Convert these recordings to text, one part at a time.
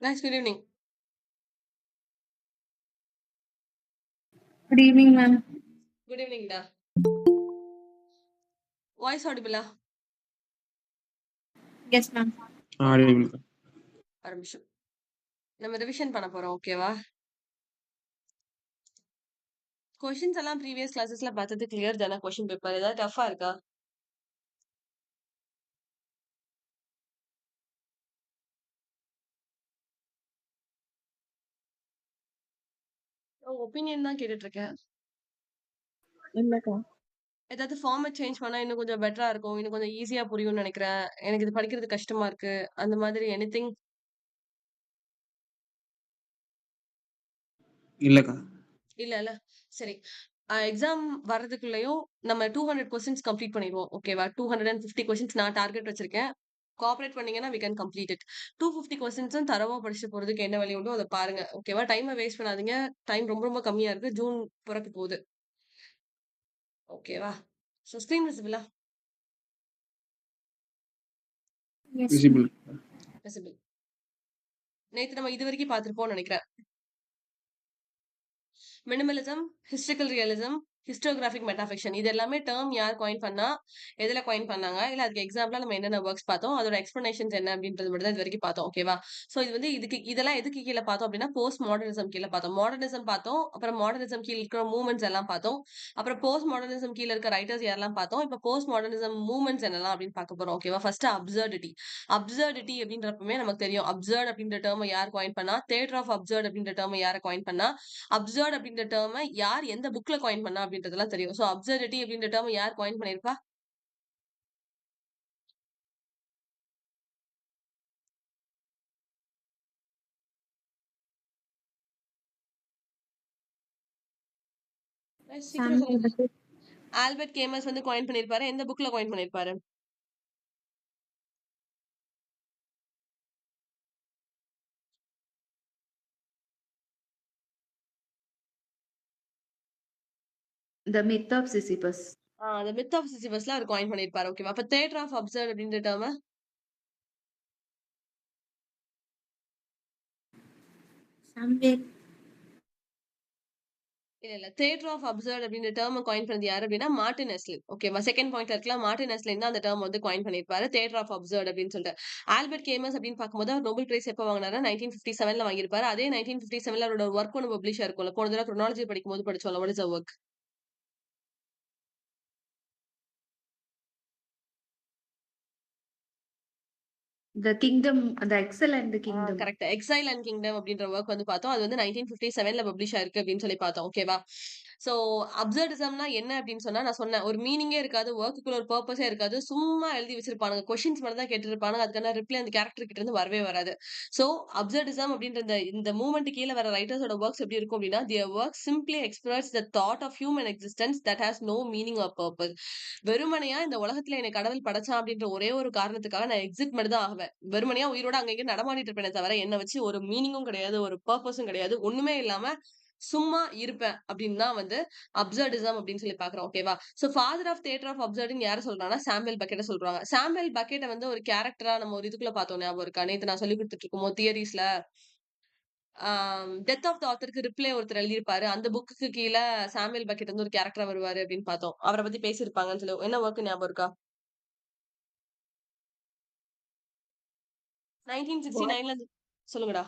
Nice, good evening. Good evening, ma'am. Good evening, da. Voice audible? Yes, ma'am. Okay. Audible. ஆரம்பிச்சோம். நம்ம revision பண்ண போறோம். ஓகேவா? Questions எல்லாம் ப்ரீவியஸ் கிளாஸஸ்ல பார்த்தது கிளியர் தானே? கொஸ்டின் பேப்பர் ஏதாவது டஃபா இருக்கா? ஒப்பீனியன் தான் கேட்டுட்டு இருக்கேன். இல்லக்கா. ஏதாவது ஃபார்மேட் சேஞ்ச் பண்ணா இன்னும் கொஞ்சம் பெட்டரா இருக்கும். இன்னும் கொஞ்சம் ஈஸியா புரியும்னு நினைக்கிறேன். எனக்கு இது படிக்கிறது கஷ்டமா இருக்கு. அந்த மாதிரி எனிதிங்? இல்லக்கா. இல்ல. சரி. எக்ஸாம் வர்றதுக்குள்ளயும் நம்ம 200 கொஸ்டின்ஸ் கம்ப்ளீட் பண்ணிடுவோம். ஓகேவா? 250 கொஸ்டின்ஸ் நான் டார்கெட் வச்சிருக்கேன். கோஆப்பரேட் பண்ணீங்கன்னா வி கேன் கம்ப்ளீட் இட். 250 கொஸ்டின்ஸும் தரவா படிச்சுட்டு போறதுக்கு என்ன வழி உண்டோ அத பாருங்க. ஓகேவா? டைம வேஸ்ட் பண்ணாதீங்க. டைம் ரொம்ப ரொம்ப கம்மியா இருக்கு. ஜூன் பொறக்க போகுது. ஓகேவா? ஸ்கிரீன் விசிபிளா? Yes, ma'am. Visible. விசிபிள். நேத்து நம்ம இதுவரைக்கும் பார்த்திருப்போம்னு நினைக்கிறேன். Minimalism, historical realism, historiographic metafiction இது எல்லாமே டேர்ம் யார் காயின் பண்ணா, எதுல காயின் பண்ணாங்க, இல்ல அதுக்கு எக்ஸாம்பிளா நம்ம என்னென்ன ஒர்க்ஸ் பார்த்தோம், அதோட எக்ஸ்பிளனேஷன்ஸ் என்ன அப்படின்றது மட்டும் தான் இது வரைக்கும் பார்த்தோம். ஓகேவா? சோ இது வந்து இதெல்லாம் எதுக்கு கீழ பார்த்தோம் அப்படின்னா, போஸ்ட் மாடர்னிசம் கீழ பார்த்தோம். மாடர்னிசம் பார்த்தோம். அப்புறம் மாடர்னிசம் கீழ இருக்கிற மூவ்மெண்ட்ஸ் எல்லாம் பார்த்தோம். அப்புறம் போஸ்ட் மாடர்னிசம் கீழ இருக்க ரைட்டர்ஸ் யாரெல்லாம் பார்த்தோம். இப்ப போஸ்ட் மாடர்னிசம் மூவ்மெண்ட்ஸ் என்னலாம் அப்படின்னு பார்க்க போறோம். ஓகேவா? First absurdity. அப்சர்டிட்டி அப்படின்றப்பமே நமக்கு தெரியும். அப்சர்ட் அப்படின்ற டேர்மை யார் காயின் பண்ணா, தியேட்டர் ஆஃப் அப்சர்ட் அப்படின்ற டேர்மை யார் காயின் பண்ணா, அப்சர்ட் அப்படின்ற டேர்மை யார் எந்த புக்ல காயின் பண்ணா அப்படின்றதெல்லாம் தெரியும். சோ அப்சர்டிட்டி அப்படின்ற டேர்மை யார் காயின் பண்ணிருப்பா? சீக்கிரம் Samuel சொல்லுங்க. Beckett. ஆல்பர்ட் கேமஸ் வந்து காயின் பண்ணிருப்பாரு. எந்த புக்ல காயின் பண்ணிருப்பாரு? The Myth of Sisyphus. அந்த மித் ஆஃப் சிசிபஸ்ல அவர் காயின் பண்ணிருப்பாரு. ஓகேவா? அப்ப தியேட்டர் ஆஃப் அப்சர்ட் அப்படின்ற டேர்மை Samuel. இல்ல தியேட்டர் ஆஃப் அப்சர்ட் அப்படின்ற டேர்ம் காயின் பண்ணது யாரு அப்படின்னா மார்டின் எஸ்லின். ஓகேவா? செகண்ட் பாயிண்ட்ல இருக்கலாம். மார்டின் எஸ்லின் தான் அந்த டேர்ம் வந்து காயின் பண்ணிருப்பாரு. தியேட்டர் ஆஃப் அப்சர்ட் அப்படின்னு சொல்லிட்டு. ஆல்பர்ட் கேமஸ் அப்படின்னு பார்க்கும்போது அவர் நோபல் பிரைஸ் எப்ப வாங்கினாரு? 1957ல வாங்கியிருப்பாரு. அதே 1957ல அவரோட ஒர்க் ஒன்று பப்ளிஷ் ஆயிருக்கும்ல. போன தடவை chronology படிக்கும்போது படிச்சோம்ல. What is a work? The Kingdom, the Excel and the Kingdom. Correct. Exile and kingdom அப்படின்ற ஒர்க் வந்து பார்த்தோம். அது வந்து 1957ல பப்ளிஷ் ஆயிருக்கு அப்படின்னு சொல்லி பார்த்தோம். ஓகேவா? சோ அப்சர்டிசம்னா என்ன அப்படின்னு சொன்னா நான் சொன்னேன். ஒரு மீனிங்கே இருக்காது. ஒர்க்குள்ள ஒரு பர்பஸே இருக்காது. சும்மா எழுதி வச்சிருப்பானுங்க. கொஸ்டின்ஸ் மட்டும் தான் கேட்டிருப்பானுங்க. அதுக்கான ரிப்ளை அந்த கேரக்டர் கிட்ட இருந்து வரவே வராது. சோ அப்சர்டிசம் அப்படின்ற இந்த மூவ்மெண்ட் கீழ வர ரைட்டர்ஸோட ஒர்க்ஸ் எப்படி இருக்கும் அப்படின்னா, their work simply express the thought of human existence that has no meaning or purpose. வெறுமனையா இந்த உலகத்துல என்னை கடவுள் படைச்சான் அப்படின்ற ஒரே ஒரு காரணத்துக்காக நான் எக்ஸிட் மட்டும் தான் ஆகுவேன். வெறுமனையா உயிரோட அங்க இங்க நடமாடிட்டு இருப்பேனே தவிர என்ன வச்சு ஒரு மீனிங்கும் கிடையாது, ஒரு பர்பஸும் கிடையாது, ஒண்ணுமே இல்லாம சும்மா இருப்பேன் அப்படின்னு தான் வந்து அப்சர்டிசம் அப்படின்னு சொல்லி பாக்குறோம். ஓகேவா? So father of theatre of absurding யார சொல்றாங்கன்னா சாமுவேல் பக்கெட்ட சொல்றாங்க. சாமுவேல் பக்கெட்ட வந்து ஒரு கேரக்டரா நம்ம ஒரு இதுக்குள்ள பார்த்தோம் ஞாபகம் இருக்கா? நேத்து நான் சொல்லி கொடுத்துட்டு இருக்கும்போது தியரிஸ்ல டெத் ஆஃப் த ஆத்தருக்கு ரிப்ளை ஒருத்தர் எழுதியிருப்பாரு. அந்த புக்குக்கு கீழ சாமுவேல் பக்கெட் வந்து ஒரு கேரக்டரா வருவாரு அப்படின்னு பார்த்தோம். அவரை பத்தி பேசியிருப்பாங்கன்னு சொல்லி என்ன ஒர்க் ஞாபகம் இருக்கா? What, 1969ல சொல்லுங்கடா.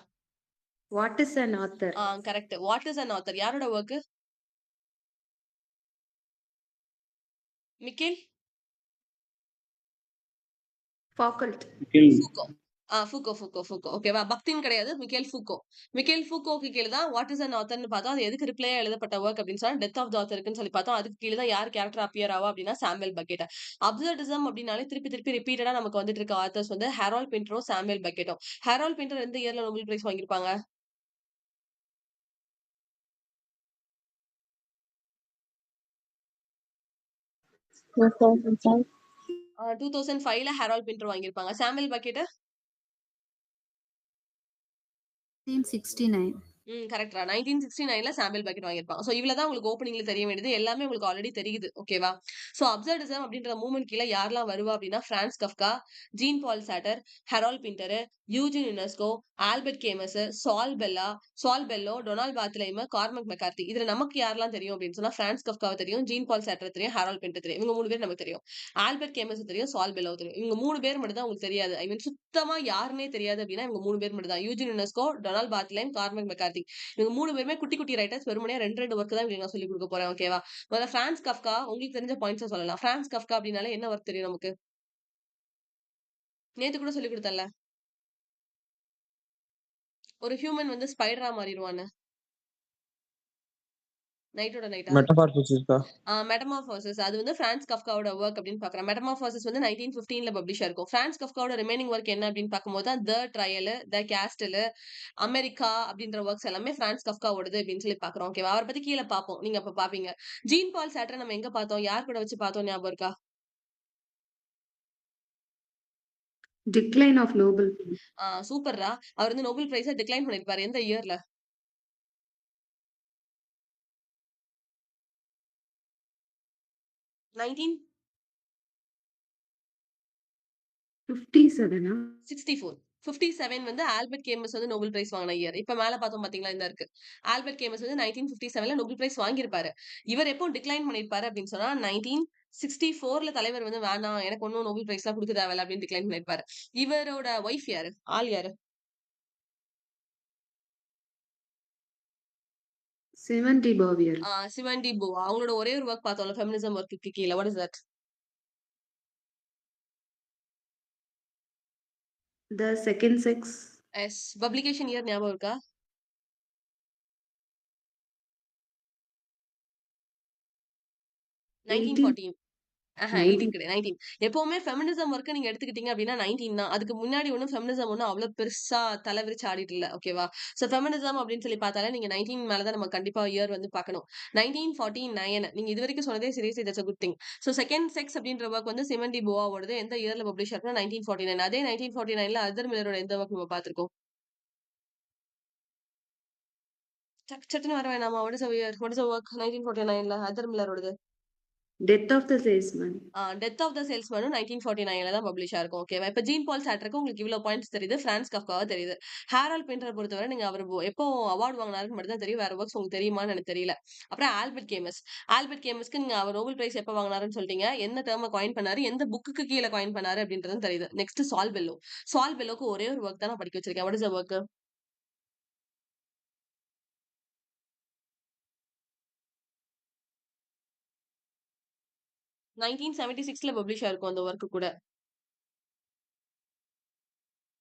what is an author? Correct. What is an author? யாரோட work? Michel Foucault. Foucault. Foucault. ஓகேவா? பக்தின் கிடையாது. Michael Foucault. மிக்கேல் ஃபூகோக்கு கீழ தான் வாட் இஸ் அன் ஆத்தர்ன்னு பார்த்தோம். அது எதுக்கு ரிப்ளையா எழுதப்பட்ட ஒர்க் அப்படின்னு சொன்னா டெத் ஆஃப் த ஆத்தருக்குன்னு சொல்லி பார்த்தோம். அதுக்கு கீழ தான் யார் கேரக்டர் அப்பியர் ஆவா அப்படின்னா சாமுவேல் பக்கெட். அப்சர்டிசம் அப்படின்னாலே திருப்பி திருப்பி ரிப்பீட்டடா நமக்கு வந்துட்டு இருக்க ஆத்தர்ஸ் வந்து ஹெரால்ட் பிண்டரும் சாமுவேல் பக்கெட்டும். ஹெரால்ட் பிண்டர் எந்த இயர்ல நோபல் பிரைஸ் வாங்கியிருப்பாங்க? 2005. 2005ல ஹெரால்ட் பிண்டர் வாங்கியிருப்பாங்க. Samuel Beckett 1969. கரெக்ட்ரா. 1969ல சாம்பிள் பக்கெட் வாங்கியிருப்பாங்க. சோ இவ்ளோ தான் உங்களுக்கு ஓப்பனிங்ல தெரிய வேண்டியது. எல்லாமே உங்களுக்கு ஆல்ரெடி தெரியுது. ஓகேவா? சோ அப்சர்டிசம் அப்படின்ற மூவ்மெண்ட் கீழ யாரெல்லாம் வருவா அப்படின்னா, Franz Kafka, Jean Paul Sartre, Harold Pinter, Eugene Ionesco, Albert Camus, Saul Bellow, Donald Barthelme, Cormac McCarthy. இதுல நமக்கு யாரெல்லாம் தெரியும் அப்படின்னு சொன்னா, பிரான்ஸ் கஃப்காவ தெரியும், ஜீன் பால் சார்ட்டர் தெரியும், ஹெரால்ட் பின்டர் தெரியும். இவங்க 3 பேர் நமக்கு தெரியும். ஆல்பர்ட் கேமஸ் தெரியும், சால் பெல்லோ தெரியும். இவங்க 3 பேர் மட்டும் தான் உங்களுக்கு தெரியாது. ஐ மீன் சுத்தமா யாருன்னே தெரியாது அப்படின்னா, இவங்க 3 பேர் மட்டும் தான். Eugene Ionesco, Donald Barthelme, Cormac McCarthy. இவங்க 3 பேருமே குட்டி, குட்டி ரைட்டர்ஸ். வெறுமனே 2 வொர்க் தான் இவங்களுக்கு நான் சொல்லிக் குடுக்க போறேன். ஓகேவா? முதல்ல பிரான்ஸ் கஃப்கா உங்களுக்கு தெரிஞ்ச பாயிண்ட்ஸ சொல்லலாம். பிரான்ஸ் கஃப்கா அப்படின்னாலே என்ன வொர்க் தெரியும் நமக்கு? நேத்து கூட சொல்லிக் குடுத்தேன்ல. ஒரு ஹியூமன் வந்து ஸ்பைடரா மாறிருவான்னு. நைட்டோட நைட்டா? மெட்டமார்பிசிஸ்க்கா? மெட்டமார்போசிஸ். அது வந்து பிரான்ஸ் கஃப்காவோட வொர்க் அப்படின்னு பார்க்குறேன். மெட்டமார்போசிஸ் வந்து 1915ல பப்ளிஷ் ஆயிருக்கும். பிரான்ஸ் கஃப்காவோட ரிமைனிங் வொர்க் என்ன அப்படின்னு பார்க்கும்போது தான் த ட்ரையல், த கேஸ்டில், அமெரிக்கா அப்படின்ற ஒர்க்ஸ் எல்லாமே பிரான்ஸ் கஃப்காவோடது அப்படின்னு சொல்லி பார்க்குறோம். ஓகேவா? அவர பத்தி கீழ பார்ப்போம். நீங்க அப்ப பார்ப்பீங்க. ஜீன் பால் சார்ட்டர நம்ம எங்க பார்த்தோம்? யார் கூட வச்சு பார்த்தோம் ஞாபகம் இருக்கா? Decline of Nobel. சூப்பர்ரா. அவர் வந்து நோபல் பிரைஸ டிக்ளைன் பண்ணிருப்பாரு. எந்த இயர்ல? 19 57 64. 57 வந்து ஆல்பர்ட் கேமஸ் வந்து நோபல் பிரைஸ் வாங்கின இயர். இப்ப மேல பார்த்தோம் பாத்தீங்களா? இந்த இருக்கு. ஆல்பர்ட் கேமஸ் வந்து 1957ல நோபல் பிரைஸ் வாங்கியிருப்பாரு. இவர் எப்போ டிக்ளைன் பண்ணியிருப்பாரு அப்படின்னு சொன்னா 1964ல தலைவர் வந்து வேணாம் எனக்கு ஒன்னும் நோபல் பிரைஸ்லாம் குடுக்க தேவையில்ல அப்படின்னு டிக்ளைன் பண்ணியிருப்பாரு. இவரோட ஒய்ஃப் யாரு? ஆள் யாரு? சிமன் டி பாவியர். சிமன் டி பூவா. அவங்களோட ஒரே ஒரு ஒர்க் பார்த்தோம்ல ஃபெமினிசம் ஒர்க்குக்கு கீழ. What is that? The second sex. Yes. Publication year ஞாபகம் இருக்கா? 1914. 18 கிடையாது. 19. எப்பவுமே ஃபெமினிசம் ஒர்க்க நீங்க எடுத்துக்கிட்டீங்க அப்படின்னா 19 தான். அதுக்கு முன்னாடி ஒண்ணும் ஃபெமினிசம் ஒண்ணும் அவ்வளவு பெருசா தல விரிச்சு ஆடிட்டு இல்ல. ஓகேவா? சோ ஃபெமினிசம் அப்படின்னு சொல்லி பார்த்தாலே நீங்க 19 மேல தான் நம்ம கண்டிப்பா இயர் வந்து பார்க்கணும். 1949. நீங்க இதுவரைக்கும் சொன்னதே seriously that's a good thing. So second sex அப்படின்ற ஒர்க் வந்து சிமன் டி போவாவோடது. எந்த இயர்ல பப்ளிஷ் ஆயிருக்குன்னா 1949. அதே 1949ல அர்தர் மில்லரோட எந்த ஒர்க் நம்ம பார்த்திருக்கோம்? சட்டுன்னு வர வேணாமா? What is a year? What is a work 1949ல அர்தர் மில்லரோடது? Death of the salesman. Death of the சேல்ஸ்மேனும் 1949ல தான் பப்ளிஷ் ஆயிருக்கும். ஓகேவா? இப்ப ஜீன் பால் சார்ட்டருக்கு உங்களுக்கு இவ்வளவு பாயிண்ட்ஸ் தெரியுது. பிரான்ஸ் கஃப்காவா தெரியுது. ஹேரால்ட் பின்டர பொறுத்தவரை நீங்க அவர் எப்போ அவார்ட் வாங்குனாருன்னு மட்டும் தான் தெரியும். வேற ஒர்க்ஸ் உங்களுக்கு தெரியுமான்னு எனக்கு தெரியல. அப்புறம் ஆல்பர்ட் கேமஸ். ஆல்பர்ட் கேமஸ்க்கு நீங்க அவர் நோபல் பிரைஸ் எப்ப வாங்குனாருன்னு சொல்லிட்டீங்க. எந்த டேர்ம காயின் பண்ணாரு, எந்த புக்குக்கு கீழ காயின் பண்ணாரு அப்படின்றதும் தெரியுது. நெக்ஸ்ட் சால் பெல்லோ. சால் பெல்லோக்கு ஒரே ஒரு ஒர்க் தான் நான் படிக்க வச்சிருக்கேன். What is the work? 1976ல பப்ளிஷ் ஆயிருக்கும் அந்த ஒர்க் கூட.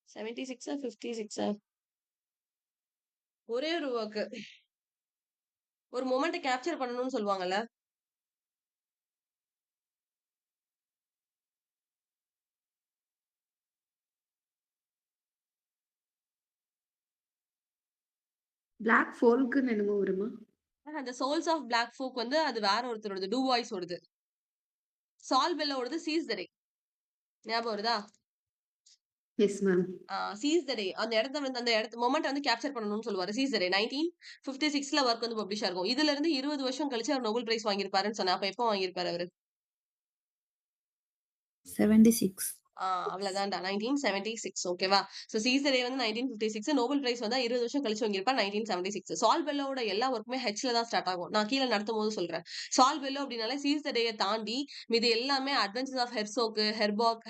76 56 ஒரே ஒரு ஒர்க். ஒரு மொமெண்ட்ட கேப்சர் பண்ணணும்னு சொல்லுவாங்கல்ல. பிளாக் ஃபோல்க்குன்னு என்னமோ வருமா? அந்த சோல்ஸ் ஆஃப் பிளாக் ஃபோக் வந்து அது வேற ஒருத்தரோடது. டூ வாய்ஸோடது. சால் பெல்லோடது சீஸ் த டே. ஞாபகம் வருதா? Yes ma'am. சீஸ் த டே. அந்த இடத்த வந்து அந்த இடத்து மொமெண்ட் வந்து கேப்சர் பண்ணணும்னு சொல்லுவாரு. சீஸ் த டே 1956ல ஒர்க் வந்து பப்ளிஷ் ஆகும். இதுல இருந்து 20 வருஷம் கழிச்சு அவர் நோபல் பிரைஸ் வாங்கியிருப்பாருன்னு சொன்னேன். அப்ப எப்போ வாங்கியிருப்பாரு அவரு? 76. அவ்வளவுதான்டா. 1976. ஓகேவா? சோ சீஸ் த டே வந்து 1956. நோபல் பிரைஸ் வந்து 20 வருஷம் கழிச்சு வாங்கியிருப்பார் 1976. சால் பெல்லோட எல்லா ஒர்க்குமே ஹெச்ல தான் ஸ்டார்ட் ஆகும். நான் கீழ நடத்தும்போது சொல்றேன். சால் பெல்லோ அப்படின்னாலே சீஸ் த டேய தாண்டி மீதி எல்லாமே அட்வென்ச்சர்ஸ் ஆஃப் ஹெர்சோக்,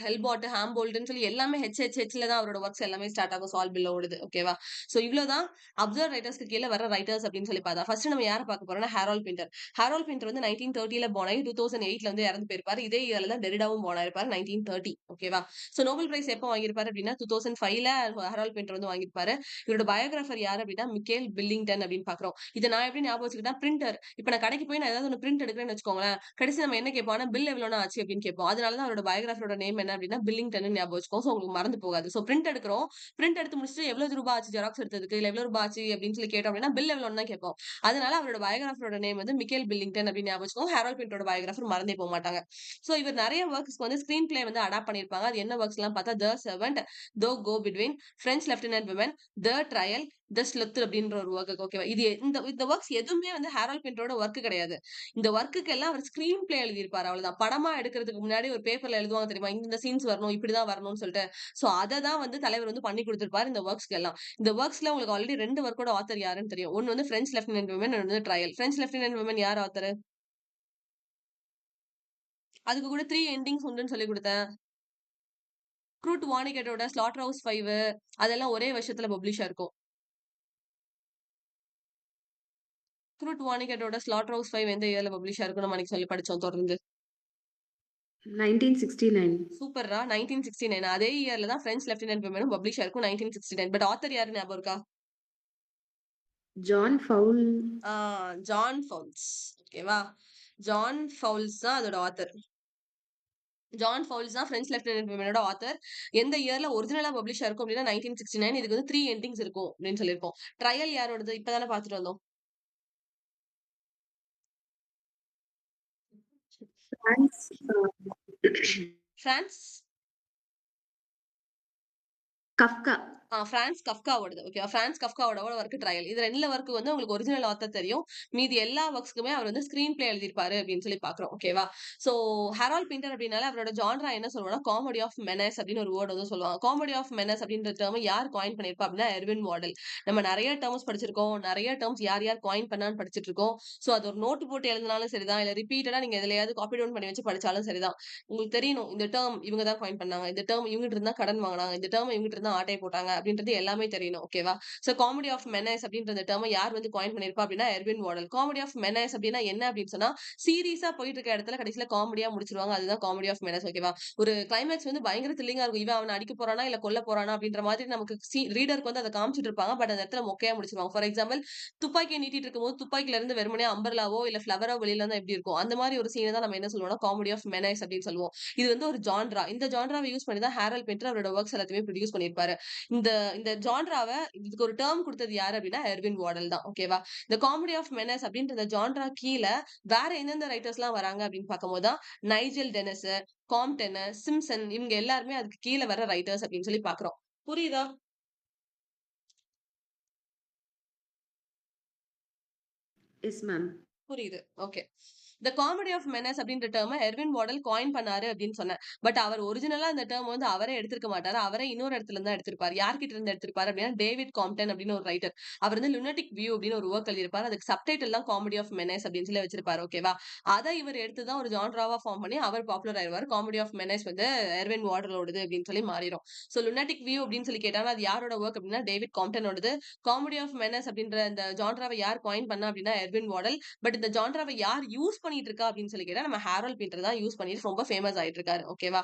ஹெல்பாட், ஹாம்போல்ட்ன்னு சொல்லி எல்லாமே ஹெச்ல தான் அவரோட ஒர்க்ஸ் எல்லாமே ஸ்டார்ட் ஆகும் சால் பெல்லோடது. ஓகேவா? சோ இவ்வளவுதான் அப்சர்வ் ரைட்டர்ஸ்க்கு கீழ வர ரைட்டர்ஸ் அப்படின்னு சொல்லி பார்த்தா. ஃபர்ஸ்ட் நம்ம யார பார்க்க போறோம்னா ஹேரால்ட் பின்டர். ஹேரால்ட் பின்டர் வந்து 1930ல born ஆகி 2008ல வந்து இறந்து போயிருப்பாரு. இதே இயர்ல தான் டெரிடாவும் born ஆயிருப்பாரு 1930. ஓகேவா? சோ நோபல் பிரைஸ் எப்போ வாங்கியிருப்பாரு அப்படின்னா 2005ல ஹெரால்ட் பின்டர் வந்து வாங்கியிருப்பாரு. இவரோட பயோகிராஃபர் யாரு அப்படின்னா மிக்கேல் பில்லிங்டன் அப்படின்னு பாக்குறோம். இதை நான் எப்படி ஞாபகம் வச்சுக்கிட்டா பிரிண்டர். இப்ப நான் கடைக்கு போய் நான் ஏதாவது ஒன்று பிரிண்ட் எடுக்கிறேன்னு வச்சுக்கோங்களேன். கடைசி நம்ம என்ன கேட்போம்? பில் எவ்வளவு ஆச்சு அப்படின்னு கேட்போம். அதனாலதான் அவரோட பயோகிராஃபரோட நேம் என்ன அப்படின்னா பில்லிங்டன் ஞாபகம் வச்சுக்கோம். சோ உங்களுக்கு மறந்து போகாது. சோ பிரிண்ட் எடுக்கிறோம். பிரிண்ட் எடுத்து முடிச்சுட்டு எவ்வளவு ரூபாய் ஆச்சு ஜெராக்ஸ் எடுத்ததுக்கு இல்ல எவ்வளவு ரூபாய் ஆச்சு அப்படின்னு சொல்லி கேட்டோம் அப்படின்னா பில் எவ்வளவுன்னு தான் கேட்போம். அதனால அவரோட பயோகிராஃபரோட நேம் வந்து மிக்கேல் பில்லிங்டன் அப்படின்னு ஞாபகம் வச்சுக்கோங்க. ஹெரால்ட் பின்டரோட பயோகிராஃபர் மறந்தே போக மாட்டாங்க. சோ இவர் நிறைய ஒர்க்ஸ்க்கு வந்து ஸ்கிரீன் பிளே வந்து அடாப்ட் பண்ணிருப்பாங்க. பண்ணியிருப்பாங்க. அது என்ன ஒர்க்ஸ்லாம் பார்த்தா, the servant, the go between, French lieutenant women, the trial, the sleuth அப்படின்ற ஒரு ஒர்க். ஓகேவா? இது இந்த இந்த ஒர்க்ஸ் எதுவுமே வந்து ஹாரோல்ட் பிண்டரோட ஒர்க் கிடையாது. இந்த ஒர்க்குக்கு எல்லாம் அவர் ஸ்கிரீன் பிளே எழுதியிருப்பாரு. அவ்வளவுதான். படமா எடுக்கிறதுக்கு முன்னாடி ஒரு பேப்பர்ல எழுதுவாங்க தெரியுமா? இந்த சீன்ஸ் வரணும், இப்படிதான் வரணும்னு சொல்லிட்டு. சோ அத தான் வந்து தலைவர் வந்து பண்ணி கொடுத்திருப்பாரு இந்த ஒர்க்ஸ்க்கு எல்லாம். இந்த ஒர்க்ஸ்ல உங்களுக்கு ஆல்ரெடி 2 ஒர்க்கோட ஆத்தர் யாருன்னு தெரியும். ஒன்னு வந்து பிரெஞ்ச் லெப்டினன்ட் விமன், இன்னொன்னு வந்து ட்ரையல். பிரெஞ்ச் லெப்டினன்ட் விமன் யார் ஆத்தர்? அதுக்கு கூட 3 எண்டிங்ஸ் உண்டுன்னு சொல்லி கொடுத்தேன். க்ரூட் வானிகேட்டோட ஸ்லாட்டர் ஹவுஸ் 5 அதெல்லாம் ஒரே வருஷத்துல பப்ளிஷ் ஆயிருக்கும். க்ரூட் வானிகேட்டோட ஸ்லாட்டர் ஹவுஸ் 5 எந்த இயர்ல பப்ளிஷ் ஆயிருக்கும் நம்ம அன்னைக்கு சொல்லி படிச்சோம் தொடர்ந்து. 1969. சூப்பர்ரா 1969. அதே இயர்ல தான் பிரெஞ்ச் லெப்டினன்ட் விமனும் பப்ளிஷ் ஆயிருக்கும் 1969. பட் ஆத்தர் யாரு ஞாபகம் இருக்கா? John foul. John fowls. ஓகேவா? ஜான் ஃபவுல்ஸ் தான் அதோட ஆத்தர். ஜான் ஃபவுல்ஸ் தான் பிரெஞ்ச் லெப்டினன்ட் விமனோட ஆத்தர். எந்த இயர்ல ஒரிஜினலா பப்ளிஷ் ஆயிருக்கும் அப்படின்னா 1969. இதுக்கு வந்து 3 எண்டிங்ஸ் இருக்கும் அப்படின்னு சொல்லியிருக்கோம். ட்ரையல் யாரோடது? இப்பதானே பார்த்துட்டு வந்தோம். பிரான்ஸ். Franz Kafka. பிரான்ஸ் கஃப்காவோடது. ஓகேவா? பிரான்ஸ் கஃப்காவோட ஒர்க் ட்ரையல். இது 2 ஒர்க் வந்து உங்களுக்கு ஒரிஜினல் ஆத்தர் தெரியும். மீதி எல்லா ஒர்க்ஸ்க்குமே அவர் வந்து ஸ்கிரீன் பிளே எழுதியிருப்பாரு அப்படின்னு சொல்லி பாக்குறோம். ஓகேவா? சோ ஹெரால்ட் பிண்டர் அப்படின்னால அவரோட ஜான்ரா என்ன சொல்லுவாங்கன்னா காமெடி ஆஃப் மெனஸ் அப்படின்னு ஒரு வேர்ட் வந்து சொல்லுவாங்க. காமெடி ஆஃப் மெனஸ் அப்படின்ற டேர்ம் யார் காயின் பண்ணிருப்பா அப்படின்னா எர்வின் வார்டல். நம்ம நிறைய டேர்ம்ஸ் படிச்சிருக்கோம். நிறைய டேர்ம்ஸ் யார் யார் காயின் பண்ணான்னு படிச்சிட்டு இருக்கோம். சோ அது ஒரு நோட்டு போட்டு எழுதினாலும் சரிதான், இல்ல ரிப்பீட்டடா நீங்க எதுலயாவது காப்பி டவுன் பண்ணி வச்சு படிச்சாலும் சரிதான். உங்களுக்கு தெரியணும் இந்த டேர்ம் இவங்க தான் காயின் பண்ணாங்க, இந்த டேர்ம் இவங்கிட்ட இருந்தா கடன் வாங்கினாங்க, இந்த டேர்ம் இவங்கிட்ட இருந்தா ஆட்டை போட்டாங்க அப்படின்றது எல்லாமே தெரியணும். ஓகேவா? சோ காமெடி ஆஃப் மெனஸ் அப்படின்ற டேர்ம் யார் வந்து காயின் பண்ணிருப்பா அப்படின்னா எர்வின் வார்டல். காமெடி ஆஃப் மெனஸ் அப்படின்னா என்ன அப்படின்னு சொன்னா சீரியஸா போயிட்டு இருக்க இடத்துல கடைசியில காமெடியா முடிச்சிருவாங்க. அதுதான் காமெடி ஆஃப் மெனஸ். ஓகேவா? ஒரு கிளைமேக்ஸ் வந்து பயங்கர த்ரில்லிங்கா இருக்கும். இவன் அவனை அடிக்க போறானா இல்ல கொல்ல போறானா அப்படின்ற மாதிரி நமக்கு ரீடருக்கு வந்து அதை காமிச்சிட்டு இருப்பாங்க. பட் அந்த இடத்துல மொக்கையா முடிச்சிருவாங்க. ஃபார் எக்ஸாம்பிள் துப்பாக்கியை நீட்டிட்டு இருக்கும்போது துப்பாக்கில இருந்து வெறுமனே அம்பர்லாவோ இல்ல ஃபிளவரோ வெளியில இருந்தா எப்படி இருக்கும்? அந்த மாதிரி ஒரு சீனை தான் நம்ம என்ன சொல்லுவோம்னா காமெடி ஆஃப் மெனஸ் அப்படின்னு சொல்லுவோம். இது வந்து ஒரு ஜான்ரா. இந்த ஜான்ராவை யூஸ் பண்ணி தான் ஹாரல் பிண்டர் அவரோட ஒர்க்ஸ் எல்லாத்தையுமே ப்ரொடியூஸ் பண்ணியிருப்பாரு. இந்த இந்த ஜான்ராவை இதுக்கு ஒரு டேர்ம் கொடுத்தது யாரு அப்படின்னா எர்வின் வார்டல் தான். ஓகேவா? இந்த காமெடி ஆஃப் மெனஸ் அப்படின்ற இந்த ஜான்ரா கீழ வேற எந்தெந்த ரைட்டர்ஸ் எல்லாம் வராங்க அப்படின்னு பார்க்கும்போது தான் நைஜல் டெனஸ், காம்டன், சிம்சன் இவங்க எல்லாருமே அதுக்கு கீழ வர ரைட்டர்ஸ் அப்படின்னு சொல்லி பாக்குறோம். புரியுதா? Yes ma'am. புரியுது. Okay. The comedy of menace அப்படின்ற டேர்ம எர்வின் வார்டல் காயின் பண்ணாரு அப்படின்னு சொன்னேன். பட் அவர் ஒரிஜினலா அந்த டேர்ம் வந்து அவரே எடுத்திருக்க மாட்டாரு. அவரே இன்னொரு இடத்துல இருந்து தான் எடுத்திருப்பாரு. யார்கிட்ட இருந்து எடுத்திருப்பாரு அப்படின்னா டேவிட் காம்டன் அப்படின்னு ஒரு ரைட்டர். அவர் வந்து லுனாட்டிக் வியூ அப்படின்னு ஒரு ஒர்க் எழுதியிருப்பாரு. அதுக்கு சப்டைட்டில் தான் காமெடி ஆஃப் மெனஸ் அப்படின்னு சொல்லி வச்சிருப்பாரு. ஓகேவா? அதை இவர் எடுத்து தான் ஒரு ஜான்ராவா ஃபார்ம் பண்ணி அவர் பாப்புலர் ஆயிருவாரு. காமெடி ஆஃப் மெனஸ் வந்து எர்வின் வார்டலோடது அப்படின்னு சொல்லி மாறிடும். சோ லுனாட்டிக் வியூ அப்படின்னு சொல்லி கேட்டாங்கன்னா அது யாரோட ஒர்க் அப்படின்னா டேவிட் காம்டனோடது. காமெடி ஆஃப் மெனஸ் அப்படின்ற இந்த ஜான்ராவை யார் காயின் பண்ணா அப்படின்னா எர்வின் வார்டல். பட் இந்த ஜான்ராவை யார் யூஸ் பண்ணிட்டு இருக்கா அப்படின்னு சொல்லி கேட்டா நம்ம ஹாரோல்ட் பிண்டர் தான் யூஸ் பண்ணிட்டு ரொம்ப ஃபேமஸ் ஆயிட்டு இருக்காரு. ஓகேவா?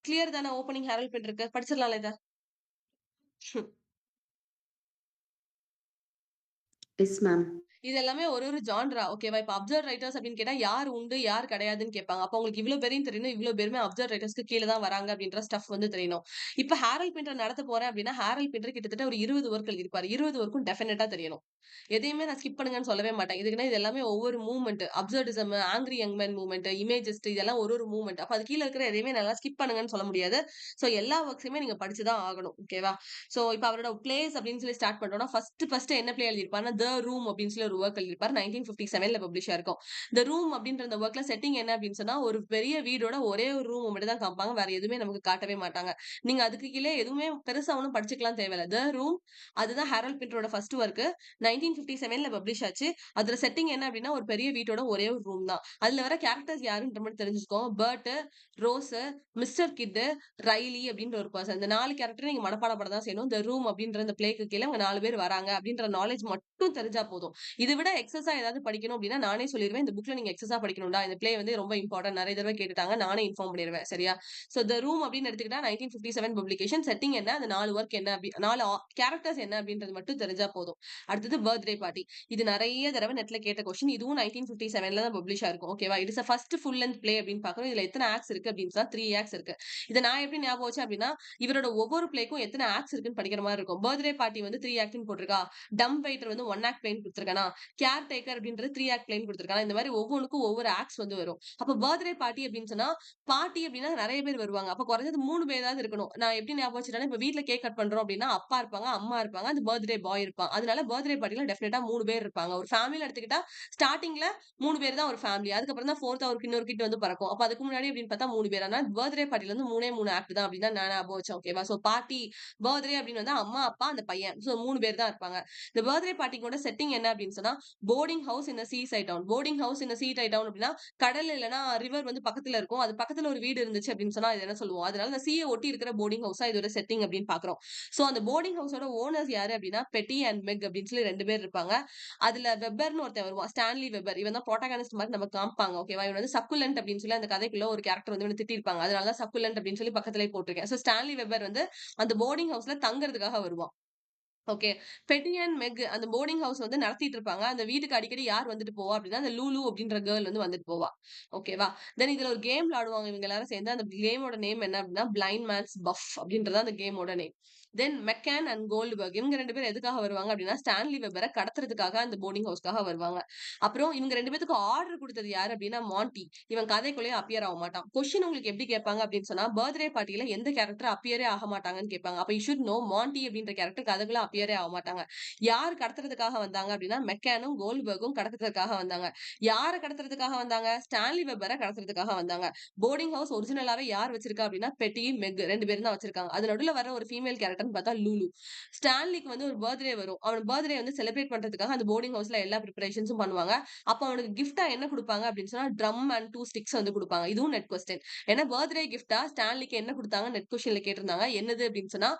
கிளியர் தானே? ஓப்பனிங் ஹாரோல்ட் பிண்டருக்கு படிச்சிடலாம்ல இத. Yes ma'am. இது எல்லாமே ஒரு ஒரு ஜான்ரா. ஓகேவா? இப்ப அப்சர்வ் ரைட்டர்ஸ் அப்படின்னு கேட்டா யார் உண்டு யார் கிடையாதுன்னு கேட்பாங்க. அப்ப உங்களுக்கு இவ்வளவு பேரையும் தெரியணும். இவ்வளவு பேருமே அப்சர்வ் ரைட்டர்ஸ்க்கு கீழ தான் வராங்க அப்படின்ற ஸ்டஃப் வந்து தெரியணும். இப்ப ஹாரோல்ட் பிண்டர் நடத்த போறேன் அப்படின்னா ஹாரோல்ட் பிண்டர் கிட்டத்தட்ட ஒரு 20 ஒர்க் எழுதியிருப்பாரு. 20 ஒர்க்கும் டெஃபினட்டா தெரியணும். எதையுமே நான் ஸ்கிப் பண்ணுங்கன்னு சொல்லவே மாட்டேன். இதுக்குன்னா இது எல்லாமே ஒவ்வொரு movement, absurdism, angry young man movement, imagist இதெல்லாம் ஒரு ஒரு மூவ்மெண்ட். அப்ப அது கீழ இருக்கிற எதையுமே நல்லா ஸ்கிப் பண்ணுங்கன்னு சொல்ல முடியாது. சோ எல்லா ஒர்க்ஸுமே நீங்க படிச்சு தான் ஆகணும். ஓகேவா? சோ இப்ப அவரோட பிளேஸ் அப்படின்னு சொல்லி ஸ்டார்ட் பண்றோம்னா ஃபர்ஸ்ட் என்ன பிளே எழுதியிருப்பாருன்னா த ரூம் அப்படின்னு சொல்லி ஒரு ஒர்க் எழுதியிருப்பாரு. 1957ல பப்ளிஷ் ஆயிருக்கும். த ரூம் அப்படின்ற அந்த ஒர்க்ல செட்டிங் என்ன அப்படின்னு சொன்னா ஒரு பெரிய வீடோட ஒரே ஒரு ரூம் மட்டும் தான் காமிப்பாங்க. வேற எதுவுமே நமக்கு காட்டவே மாட்டாங்க. நீங்க அதுக்கு கீழே எதுவுமே பெருசா ஒண்ணும் படிச்சுக்கலாம் தேவையில்ல. த ரூம் அதுதான் ஹாரோல்ட் பிண்டரோட ஃபர்ஸ்ட் ஒர்க். 1957ல பப்ளிஷ் ஆச்சு. அதுல செட்டிங் என்ன அப்படின்னா ஒரு பெரிய வீட்டோட ஒரே ஒரு ரூம் தான். அதுல வர கேரக்டர்ஸ் யாருன்ற மட்டும் தெரிஞ்சுக்கோங்க. Bert, Rose, mister Kidd, Riley அப்படின்ற ஒரு பர்சன். இந்த 4 கேரக்டர் நீங்க மனப்பாடம் பண்ண தான் செய்யணும். இந்த ரூம் அப்படின்ற அந்த பிளேக்கு கீழ அவங்க 4 பேர் வராங்க அப்படின்ற நாலேஜ் மட்டும் தெரிஞ்சா போதும். இதை விட எக்ஸஸா ஏதாவது படிக்கணும் அப்படின்னா நானே சொல்லிருவேன். இந்த புக்ல நீங்க எக்ஸஸா படிக்கணும்டா. இந்த பிளே வந்து ரொம்ப இம்பார்ட்டன்ட். நிறைய தடவை கேட்டுட்டாங்க. நானே இன்ஃபார்ம் பண்ணிருவேன். சரியா? சோ த ரூம் அப்படின்னு எடுத்துக்கிட்டா 1957 பப்ளிகேஷன். செட்டிங் என்ன? அந்த 4 ஒர்க் என்ன? 4 கேரக்டர்ஸ் என்ன அப்படின்றது மட்டும் தெரிஞ்சா போதும். அடுத்தது பர்த்டே பார்ட்டி. இது நிறைய தடவை நெட்ல கேட்ட கொஸ்டின். இதுவும் 1957ல தான் பப்ளிஷ் ஆயிருக்கும். ஓகேவா? It is first full length play அப்படின்னு பார்க்கணும். இதுல எத்தனை ஆக்ட்ஸ் இருக்கு அப்படின்னு சொன்னா 3 ஆக்ட்ஸ் இருக்கு. இதை நான் எப்படி ஞாபகம் வச்சேன் அப்படின்னா இவரோட ஒவ்வொரு பிளேக்கும் எத்தனை ஆக்ட்ஸ் இருக்குன்னு படிக்கிற மாதிரி இருக்கும். பர்த்டே பார்ட்டி வந்து 3 ஆக்ட்னு போட்டிருக்கா. டம் வெயிட்டர் வந்து 1 ஆக்ட் பிளேன் கொடுத்துருக்கா. கேர் டேக்கர் அப்படின்றது 3 ஆக்ட் பிளேன்னு குடுத்திருக்காங்க. இந்த மாரி ஒவ்வொன்னுக்கும் ஒவ்வொரு ஆக்ட்ஸ் வந்து வரும். அப்ப பர்த்டே பார்ட்டி அப்படின்னு சொன்னா, பார்ட்டி அப்படின்னா நெறைய பேர் வருவாங்க. அப்ப குறைஞ்சது 3 பேராவது இருக்கணும். நான் எப்படி ஞாபகம் வச்சுட்டேன்னா, இப்ப வீட்ல கேக் கட் பண்றோம் அப்படின்னா, அப்பா இருப்பாங்க, அம்மா இருப்பாங்க, அந்த பர்த்டே பாய் இருப்பான். அதனால பர்த்டே பார்ட்டில டெஃபினட்டா 3 பேர் இருப்பாங்க. ஒரு ஃபேமிலில எடுத்துக்கிட்டா, ஸ்டார்ட்டிங்ல 3 பேர் தான் ஒரு ஃபேமிலி. அதுக்கப்புறம் தான் 4த் அவருக்கு இன்னொரு கிட் வந்து பொறக்கும். அப்ப அதுக்கு முன்னாடி அப்படின்னு பார்த்தா 3 பேர். அதனால பர்த்டே பார்ட்டில வந்து 3 ஆக்ட் தான் அப்படின்னு தான் நான் ஞாபகம் வச்சேன். ஓகேவா? சோ பார்ட்டி பர்த்டே அப்படின்னு வந்தா அம்மா, அப்பா, அந்த பையன். சோ 3 பேர் தான் இருப்பாங்க. இந்த பர்த்டே பார்ட்டிக்கோட செட்டிங் என்ன அப்படின்னு சொன்னா, boarding house in a seaside town. Boarding house in a seaside town அப்படின்னா, கடல் இல்லன்னா ரிவர் வந்து பக்கத்துல இருக்கும். அது பக்கத்துல ஒரு வீடு இருந்துச்சு அப்படின்னு சொன்னா, அது என்ன சொல்லுவோம்? அதனால அந்த சீய ஒட்டி இருக்கிற போர்டிங் ஹவுஸ் தான் இதோட செட்டிங் அப்படின்னு பார்க்கிறோம். சோ அந்த போர்டிங் ஹவுஸோட ஓனர்ஸ் யாரு அப்படின்னா, பெட்டி அண்ட் மெக் அப்படின்னு சொல்லி 2 பேர் இருப்பாங்க. அதுல வெப்பர்ன்னு ஒருத்தன் வருவான். Stanley webber. இவன் தான் புரோட்டகனிஸ்ட் மாரி நமக்கு காமிப்பாங்க. ஓகேவா? இவன் வந்து சக்குலண்ட் அப்படின்னு சொல்லி அந்த கதைக்குள்ள ஒரு கேரக்டர் வந்து இவன திட்டியிருப்பாங்க. அதனால தான் சக்குலண்ட் அப்படின்னு சொல்லி பக்கத்திலேயே போட்டிருக்கேன். சோ ஸ்டான்லி வெப்பர் வந்து அந்த போர்டிங் ஹவுஸ்ல தங்குறதுக்காக வருவான். ஓகே. பெட்டி அண்ட் மெக் அந்த போர்டிங் ஹவுஸ் வந்து நடத்திட்டு இருப்பாங்க. அந்த வீட்டுக்கு அடிக்கடி யார் வந்துட்டு போவா அப்படின்னா, அந்த லூலு அப்படின்ற கேர்ள் வந்து வந்துட்டு போவா. ஓகேவா? தென் இதுல ஒரு கேம் விளையாடுவாங்க இவங்க எல்லாரும் சேர்ந்து. அந்த கேமோட நேம் என்ன அப்படின்னா, பிளைண்ட் மேன்ஸ் பஃப் அப்படின்றது அந்த கேமோட name. Then MECON and Goldberg இவங்க 2 பேரும் எதுக்காக வருவாங்க அப்படின்னா, ஸ்டான்லி வெப்பர கடத்துறதுக்காக அந்த போர்டிங் ஹவுஸ்க்காக வருவாங்க. அப்புறம் இவங்க 2 பேத்துக்கு ஆர்டர் குடுத்தது யாரு அப்படின்னா, மான்டி. இவன் கதைக்குள்ளேயே அப்பியர் ஆக மாட்டான். கொஸ்டின் உங்களுக்கு எப்படி கேட்பாங்க அப்படின்னு சொன்னா, பர்த்டே பார்ட்டில எந்த கேரக்டர் அப்பியரே ஆக மாட்டாங்கன்னு கேட்பாங்க. அப்ப யூ ஷுட் நோ மான்டி அப்படின்ற கேரக்டர் கதைக்குள்ள அப்பியரே ஆக மாட்டாங்க. யார் கடத்துறதுக்காக வந்தாங்க அப்படின்னா, மெக்கானும் கோல்ட்பர்க்கும் கடத்துறதுக்காக வந்தாங்க. யார கடத்துறதுக்காக வந்தாங்க? ஸ்டான்லி வெப்பர கடத்துறதுக்காக வந்தாங்க. போர்டிங் ஹவுஸ் ஒரிஜினலாவே யார் வச்சிருக்கா அப்படின்னா, பெட்டி, மெக் 2 பேரும் தான் வச்சிருக்காங்க. அது நடுவுல வர ஒரு ஃபீமேல் கேரக்டர்ன்னு பார்த்தா லூலு. ஸ்டான்லிக்கு வந்து ஒரு பர்த்டே வரும். அவன் பர்த்டே வந்து செலிப்ரேட் பண்றதுக்காக அந்த போர்டிங் ஹவுஸ்ல எல்லா பிரிப்பரேஷன்ஸும் பண்ணுவாங்க. அப்ப அவனுக்கு கிஃப்ட்டா என்ன குடுப்பாங்க அப்படின்னு சொன்னா, ட்ரம் அண்ட் 2 ஸ்டிக்ஸ் வந்து குடுப்பாங்க. இதுவும் நெட் கொஸ்டின். ஏன்னா பர்த்டே கிஃப்ட்டா ஸ்டான்லிக்கு என்ன குடுத்தாங்க நெட் கொஸ்டின்ல கேட்டிருந்தாங்க. என்னது அப்படின்னு சொன்னா,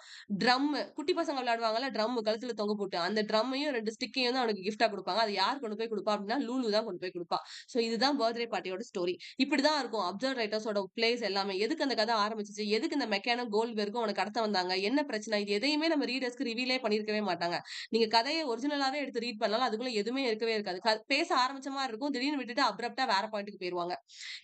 ட்ரம். குட்டி பசங்க விளையாடுவாங்கல்ல ட்ரம் கழுத்துல தொங்க போட்டு. அந்த ட்ரம்மையும் 2 ஸ்டிக்கையும் தான் அவனுக்கு கிஃப்ட்டா குடுப்பாங்க. அது யார் கொண்டு போய் குடுப்பா அப்படின்னா, லூலு தான் கொண்டு போய் குடுப்பா. சோ இதுதான் பர்த்டே பார்ட்டியோட ஸ்டோரி. இப்படிதான் இருக்கும் அப்சர்வ் ரைட்டர்ஸோட பிளேஸ் எல்லாமே. எதுக்கு அந்த கதை ஆரம்பிச்சுச்சு? எதுக்கு இந்த மெக்கானும் கோல்ட்பெர்க்கும் அவன கடத்த வந்தாங்க? என்ன பிரச்சனை? இது எதையுமே நம்ம ரீடர்ஸ்க்கு ரிவீலே பண்ணியிருக்கவே மாட்டாங்க. நீங்க கதைய ஒரிஜினலாவே எடுத்து ரீட் பண்ணாலும் அதுக்குள்ள எதுவுமே இருக்கவே இருக்காது. பேச ஆரம்பிச்ச மாரி இருக்கும். திடீர்னு விட்டுட்டு அப்ரப்ட்டா வேற பாயிண்ட்க்கு போயிருவாங்க.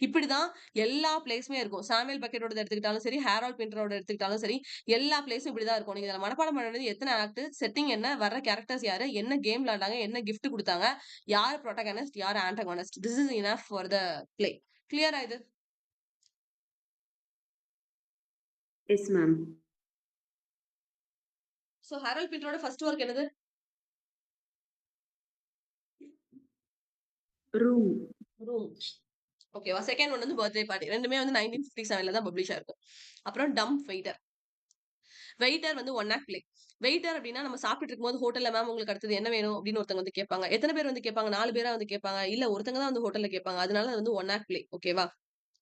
இப்படிதான் எல்லா பிளேஸுமே இருக்கும். சாமுவேல் பெக்கெட்டோடது எடுத்துக்கிட்டாலும் சரி, ஹாரோல்ட் பின்டரோட எடுத்துக்கிட்டாலும் சரி, எல்லா பிளேஸும் இப்படிதான் இருக்கும். நீங்க இதுல மனப்பாடம் பண்ண வேண்டியது எத்தன ஆக்ட், செட்டிங் என்ன, வர்ற கேரக்டர்ஸ் யாரு, என்ன கேம் விளையாண்டாங்க, என்ன கிஃப்ட் குடுத்தாங்க, யார் புரோட்டகனிஸ்ட், யார் antagonist. This is enough for the play. கிளியரா இது? Yes ma'am. சோ ஹாரோல்ட் பின்டரோட ஃபர்ஸ்ட் ஒர்க் என்னது? ரூம். ரூம். ஓகேவா? செகண்ட் ஒன் வந்து பர்த்டே பார்ட்டி. 2மே வந்து 1957ல தான் பப்ளிஷ் ஆயிருக்கு. அப்புறம் டம்ப் வெயிட்டர். வெயிட்டர் வந்து 1 ஆக்ட் பிளே. வெயிட்டர் அப்படின்னா நம்ம சாப்பிட்டுட்டு இருக்கும்போது ஹோட்டல்ல மேம் உங்களுக்கு அடுத்தது என்ன வேணும் அப்படின்னு ஒருத்தங்க வந்து கேட்பாங்க. எத்தனை பேர் வந்து கேட்பாங்க? 4 பேரா வந்து கேட்பாங்க. இல்ல ஒருத்தங்க தான் வந்து ஹோட்டல்ல கேட்பாங்க. அதனால அது வந்து 1 ஆக்ட் பிளே. ஓகேவா?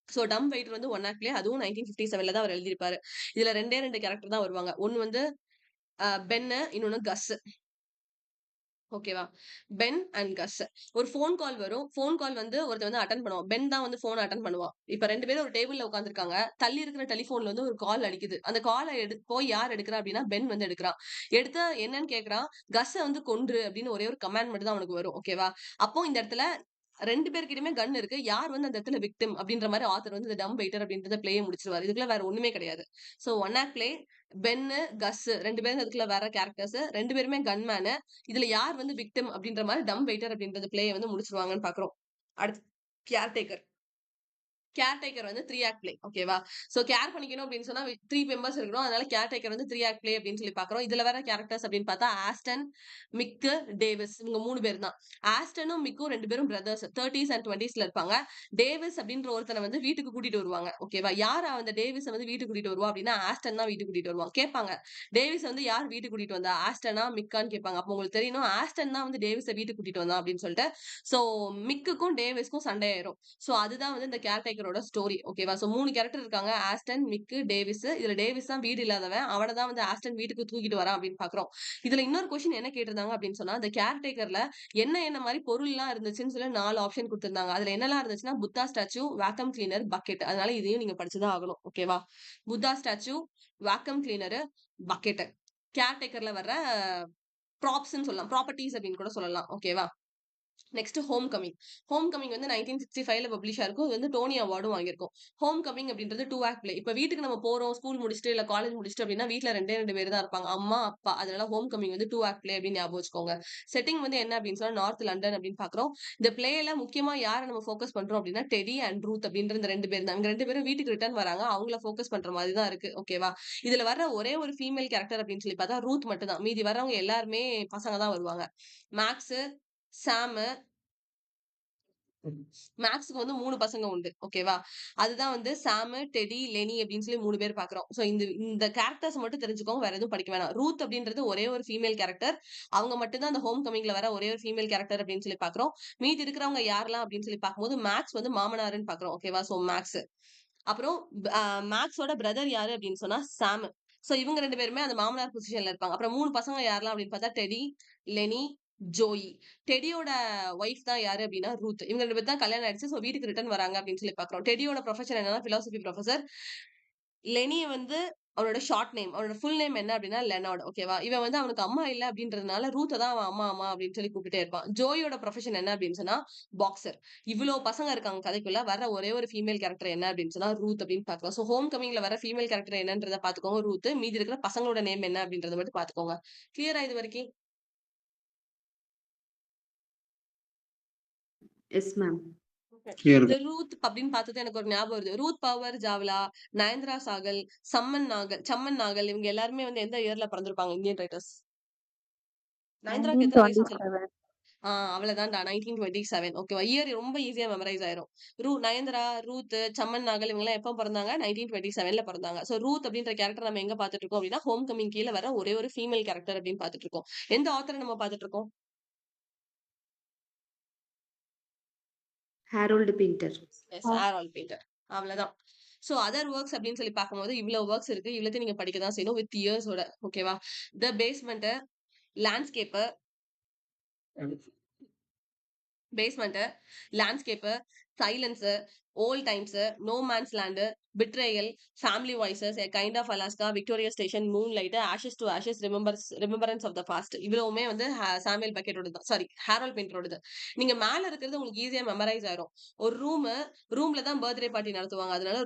சோ டம்ப் வெயிட்டர் வந்து 1 ஆக்ட் பிளே. அதுவும் 1957ல தான் அவர் எழுதியிருப்பாரு. இதுல 2 கேரக்டர் தான் வருவாங்க. ஒண்ணு வந்து பென்னு, இன்னொன்னு கஸ். ஓகேவா? பென் அண்ட் கஸ். ஒரு ஃபோன் கால் வரும். ஃபோன் கால் வந்து ஒருத்தன் வந்து அட்டெண்ட் பண்ணுவான். பென் தான் வந்து ஃபோன் அட்டெண்ட் பண்ணுவான். இப்ப 2 பேரும் ஒரு டேபிள்ல உட்கார்ந்திருக்காங்க. தள்ளி இருக்கிற டெலிஃபோன்ல வந்து ஒரு கால் அடிக்குது. அந்த கால போய் யார் எடுக்கிறா அப்படின்னா, பென் வந்து எடுக்கிறான். எடுத்து என்னன்னு கேட்கிறான். கஸ்ஸ வந்து கொன்று அப்படின்னு ஒரே ஒரு கமாண்ட் மட்டும் தான் அவனுக்கு வரும். ஓகேவா? அப்போ இந்த இடத்துல 2 பேர்கிட்டயுமே கன் இருக்கு. யார் வந்து அந்த இடத்துல விக்டிம் அப்படின்ற மாரி ஆத்தர் வந்து இந்த டம்ப் வெயிட்டர் அப்படின்றத பிளேய முடிச்சிருவாரு. இதுக்குள்ள வேற ஒண்ணுமே கிடையாது. So 1 act play. பென்னு, கஸ் 2 பேரும் அதுக்குள்ள வேற கேரக்டர்ஸ். 2 பேருமே கன்மேனு. இதுல யார் வந்து விக்டிம் அப்படின்ற மாரி டம்ப் வெயிட்டர் அப்படின்றது பிளேய வந்து முடிச்சிருவாங்கன்னு பார்க்கிறோம். அடுத்து கேர்டேக்கர். கேர்டேக்கர் வந்து 3 ஆக்ட் பிளே. ஓகேவா? சோ கேர் பண்ணிக்கணும் அப்படின்னு சொன்னா 3 மெம்பர்ஸ் இருக்கணும். அதனால கேர்டேக்கர் வந்து 3 ஆக்ட் பிளே அப்படின்னு சொல்லி பார்க்கிறோம். இதுல வர கேரக்டர்ஸ் அப்படின்னு பார்த்தா ஆஸ்டன், மிக்கு, டேவிஸ் இவங்க 3 பேர் தான். ஆஸ்டனும் மிக்கும் 2 பேரும் பிரதர்ஸ். 30s அண்ட் 20ஸ்ல இருப்பாங்க. டேவிஸ் அப்படின்ற ஒருத்தனை வந்து வீட்டுக்கு கூட்டிட்டு வருவாங்க. ஓகேவா? யார் அந்த டேவிஸ வந்து வீட்டுக்கு கூட்டிட்டு வருவா அப்படின்னா, ஆஸ்டன் தான் வீட்டுக்கு கூட்டிட்டு வருவான். கேட்பாங்க. டேவிஸ் வந்து யார் வீட்டுக்கு கூட்டிட்டு வந்தா? ஆஸ்டனா, மிக்கான்னு கேட்பாங்க. அப்போ உங்களுக்கு தெரியணும் ஆஸ்டன் தான் வந்து டேவிஸ வீட்டுக்கு கூட்டிட்டு வந்தான் அப்படின்னு சொல்லிட்டு. சோ மிக்குக்கும் டேவிஸ்க்கும் சண்டை ஆயிரும். சோ அதுதான் வந்து இந்த கேர்டேக்கரோட ஸ்டோரி. ஓகேவா? சோ 3 கேரக்டர் இருக்காங்க. Aston, Mick, Davies. இதுல டேவிஸ் தான் வீடு இல்லாதவன். அவன தான் வந்து ஆஸ்டன் வீட்டுக்கு தூக்கிட்டு வரான் அப்படின்னு பார்க்கிறோம். இதுல இன்னொரு கொஸ்டின் என்ன கேட்டிருந்தாங்க அப்படின்னு சொன்னா, இந்த கேர்டேக்கர்ல என்ன மாரி பொருள்லாம் இருந்துச்சுன்னு சொல்லி 4 ஆப்ஷன் குடுத்திருந்தாங்க. அதுல என்னலாம் இருந்துச்சுன்னா, Buddha statue, vacuum cleaner, bucket. அதனால இதையும் நீங்க படிச்சு தான் ஆகணும். ஓகேவா? Buddha statue, vacuum cleaner, bucket. கேர்டேக்கர்ல வர்ற ப்ராப்ஸ்ன்னு சொல்லலாம். ப்ராப்பர்ட்டீஸ் அப்படின்னு கூட சொல்லலாம். ஓகேவா? Next home coming. Home coming வந்து 1965ல பப்ளிஷ் ஆயிருக்கும். இது வந்து டோனி அவார்டும் வாங்கியிருக்கும். ஹோம் கமிங் அப்படின்றது 2 ஆக்ட் பிளே. இப்ப வீட்டுக்கு நம்ம போறோம், ஸ்கூல் முடிச்சுட்டு இல்ல காலேஜ் முடிச்சுட்டு அப்படின்னா வீட்ல 2 பேர் தான் இருப்பாங்க. அம்மா, அப்பா. அதனால ஹோம் கமிங் வந்து 2 ஆக்ட் பிளே அப்படின்னு ஞாபகம் வச்சுக்கோங்க. செட்டிங் வந்து என்ன அப்படின்னு சொன்னா நார்த் லண்டன் அப்படின்னு பாக்குறோம். இந்த பிளேல முக்கியமா யார நம்ம ஃபோக்கஸ் பண்றோம் அப்படின்னா டெடி அண்ட் ரூத் அப்படின்ற இந்த 2 பேர் தான். இவங்க 2 பேரும் வீட்டுக்கு ரிட்டர்ன் வராங்க. அவங்கள ஃபோக்கஸ் பண்ற மாதிரி தான் இருக்கு. ஓகேவா? இதுல வர்ற ஒரே ஒரு ஃபீமேல் கேரக்டர் அப்படின்னு சொல்லி பார்த்தா ரூத் மட்டும் தான். மீதி வர்றவங்க எல்லாருமே பசங்க தான் வருவாங்க. மேக்ஸ், சாமு, மேக்ஸ்க்கு வந்து 3 பசங்க உண்டு. ஓகேவா? அதுதான் வந்து சாமு, டெடி, லெனி அப்படின்னு சொல்லி 3 பேர் பார்க்கிறோம். சோ இந்த கேரக்டர்ஸ் மட்டும் தெரிஞ்சுக்கோங்க. வேற எதுவும் படிக்க வேணாம். ரூத் அப்படின்றது ஒரே ஒரு ஃபீமேல் கேரக்டர். அவங்க மட்டும் தான் அந்த ஹோம் கமிங்ல வர ஒரே ஒரு ஃபீமேல் கேரக்டர் அப்படின்னு சொல்லி பார்க்கிறோம். மீதி இருக்கிறவங்க யாரெல்லாம் அப்படின்னு சொல்லி பார்க்கும்போது மேக்ஸ் வந்து மாமனாருன்னு பார்க்கிறோம். ஓகேவா? So Max. அப்புறம் மேக்ஸோட பிரதர் யாரு அப்படின்னு சொன்னா சாம். சோ இவங்க 2 பேருமே அந்த மாமனார் பொசிஷன்ல இருப்பாங்க. அப்புறம் 3 பசங்க யாரெல்லாம் அப்படின்னு பார்த்தா டெடி, லெனி, ஜோயி. டெடியோட ஒய்ஃப் தான் யாரு அப்படின்னா ரூத். இவங்க 2 பேர் தான் கல்யாணம் ஆயிடுச்சு. சோ வீட்டுக்கு ரிட்டர்ன் வராங்க அப்படின்னு சொல்லி பார்க்கிறோம். டெடியோட ப்ரொஃபஷன் என்னன்னா பிலாசபி ப்ரொஃபசர். லெனிய வந்து அவனோட ஷார்ட் நேம். அவனோட ஃபுல் நேம் என்ன அப்படின்னா லெனார்ட். ஓகேவா? இவன் வந்து அவனுக்கு அம்மா இல்ல அப்படின்றதுனால ரூத்த தான் அவன் அம்மா அம்மா அப்படின்னு சொல்லி கூப்பிட்டுட்டே இருப்பான். ஜோயோட ப்ரொஃபஷன் என்ன அப்படின்னு சொன்னா பாக்ஸர். இவ்ளோ பசங்க இருக்காங்க கதைக்குள்ள. வர்ற ஒரே ஒரு ஃபீமேல் கேரக்டர் என்ன அப்படின்னு சொன்னா ரூத் அப்படின்னு பார்க்கலாம். சோ ஹோம் கமிங்ல வர ஃபீமேல் கேரக்டர் என்னன்றத பாத்துக்கோங்க ரூத். மீதி இருக்கிற பசங்களோட நேம் என்ன அப்படின்றத மட்டும் பாத்துக்கோங்க. கிளியரா இது வரைக்கும்? Yes ma'am. கிளியர். இந்த ரூத் அப்படின்னு பார்த்தது எனக்கு ஒரு ஞாபகம் வருது. Ruth Prawer Jhabvala, Nayantara Sahgal, Chaman Nahal இவங்க எல்லாருமே வந்து எந்த இயர்ல பிறந்திருப்பாங்க இந்தியன் ரைட்டர்ஸ்? நயன்தாராக்கு எத்தனை வயசுன்னு சொல்லுங்க. 1927. அவ்வளவுதான்டா 1927. ஓகேவா? இயர் ரொம்ப ஈஸியா மெமரைஸ் ஆயிரும். நயன்தாரா, ரூத், சம்மன் நாகல் இவங்க எல்லாம் எப்ப பிறந்தாங்க? 1927ல பிறந்தாங்க. சோ ரூத் அப்படின்ற கேரக்டர் நம்ம எங்க பாத்துட்டு இருக்கோம் அப்படின்னா ஹோம் கமிங் கீழ வர ஒரே ஒரு ஃபீமேல் கேரக்டர் அப்படின்னு பாத்துட்டு இருக்கோம். எந்த ஆத்தரை நம்ம பாத்துட்டு இருக்கோம்? Harold Pinter. Yes, Harold Peter. அவ்வளவுதான். சோ அதர் ஒர்க்ஸ் அப்படின்னு சொல்லி பார்க்கும்போது இவ்வளவு ஒர்க்ஸ் இருக்கு. இவ்வளத்தையும் நீங்க படிக்க தான் செய்யணும் வித் இயர்ஸோட. ஓகேவா? The basement, landscape, landscape, silence, old times, no man's land, betrayal, family voices, a kind of Alaska, Victoria station, moon light, ashes to ashes, remembrance of the past. இவ்வளவுமே வந்து சாமுவேல் பெக்கெட்டோட தான். சாரி, ஹாரோல்ட் பின்டரோடது. நீங்க மேல இருக்கிறது உங்களுக்கு ஈஸியா மெமரைஸ் ஆயிரும். ஒரு ரூம்ல தான் பர்த்டே பார்ட்டி நடத்துவாங்க. அதனால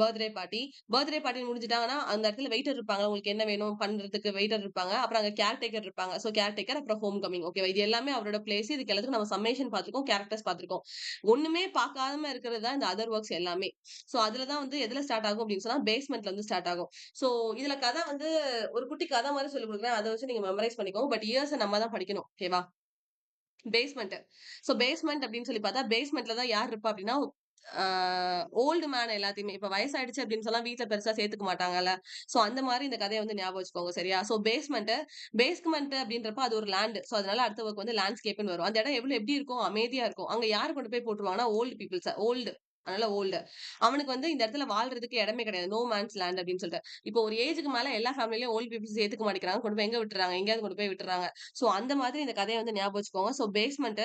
பர்த்டே பார்ட்டி முடிஞ்சிட்டாங்கன்னா அந்த இடத்துல வெயிட்டர் இருப்பாங்க. உங்களுக்கு என்ன வேணும் பண்றதுக்கு வெயிட்டர் இருப்பாங்க. அப்புறம் அங்க கேர்டேக்கர் இருப்பாங்க. சோ கேர்டேக்கர் அப்புறம் ஹோம் கமிங். ஓகேவா? இது எல்லாமே அவரோட பிளேஸ். இதுக்கு எல்லாத்துக்கும் நம்ம சம்மேஷன் பார்த்திருக்கோம், கேரக்டர்ஸ் பார்த்திருக்கோம். ஒண்ணுமே பார்க்காம இருக்கிறது தான் இந்த அதர் ஒர்க்ஸ் எல்லாமே. சோ அதுலதான் வந்து எதுல ஸ்டார்ட் ஆகும் அப்படின்னு சொன்னா பேஸ்மெண்ட்ல இருந்து ஸ்டார்ட் ஆகும். சோ இதுல கதை வந்து ஒரு குட்டி கதை மாதிரி சொல்லி கொடுக்குறேன். அதை வச்சு நீங்க மெமரைஸ் பண்ணிக்கோங்க. பட் இயர்ஸ் நம்ம தான் படிக்கணும். ஓகேவா? பேஸ்மெண்ட். சோ பேஸ்மெண்ட் அப்படின்னு சொல்லி பார்த்தா பேஸ்மெண்ட்ல தான் யார் இருப்பா அப்படின்னா ஓல்டு மேன் எல்லாத்தையுமே இப்ப வயசாயிடுச்சு அப்படின்னு சொன்னா வீட்டுல பெருசா சேர்த்துக்க மாட்டாங்கல்ல. சோ அந்த மாதிரி இந்த கதையை வந்து ஞாபகம் வச்சுக்கோங்க. சரியா? சோ பேஸ்மெண்ட் அப்படின்றப்ப அது ஒரு லேண்ட். சோ அதனால அடுத்த ஒர்க் வந்து லேண்ட்ஸ்கேப்னு வரும். அந்த இடம் எவ்வளவு எப்படி இருக்கும்? அமைதியா இருக்கும். அங்க யாரு கொண்டு போய் போட்டுருவாங்கன்னா ஓல்டு பீப்புள்ஸ். அதனால ஓல்டு. அவனுக்கு வந்து இந்த இடத்துல வாழ்றதுக்கு இடமே கிடையாது. நோ மேன்ஸ் லேண்ட் அப்படின்னு சொல்லிட்டு. இப்போ ஒரு ஏஜுக்கு மேல எல்லா ஃபேமிலிலயும் ஓல்டு பீப்புள்ஸ் ஏத்துக்க மாட்டேங்கிறாங்க. கொண்டு போய் எங்க விட்டுறாங்க? எங்கேயாவது கொண்டு போய் விட்டுறாங்க. சோ அந்த மாதிரி இந்த கதையை வந்து ஞாபகம் வச்சுக்கோங்க. சோ பேஸ்மெண்ட்,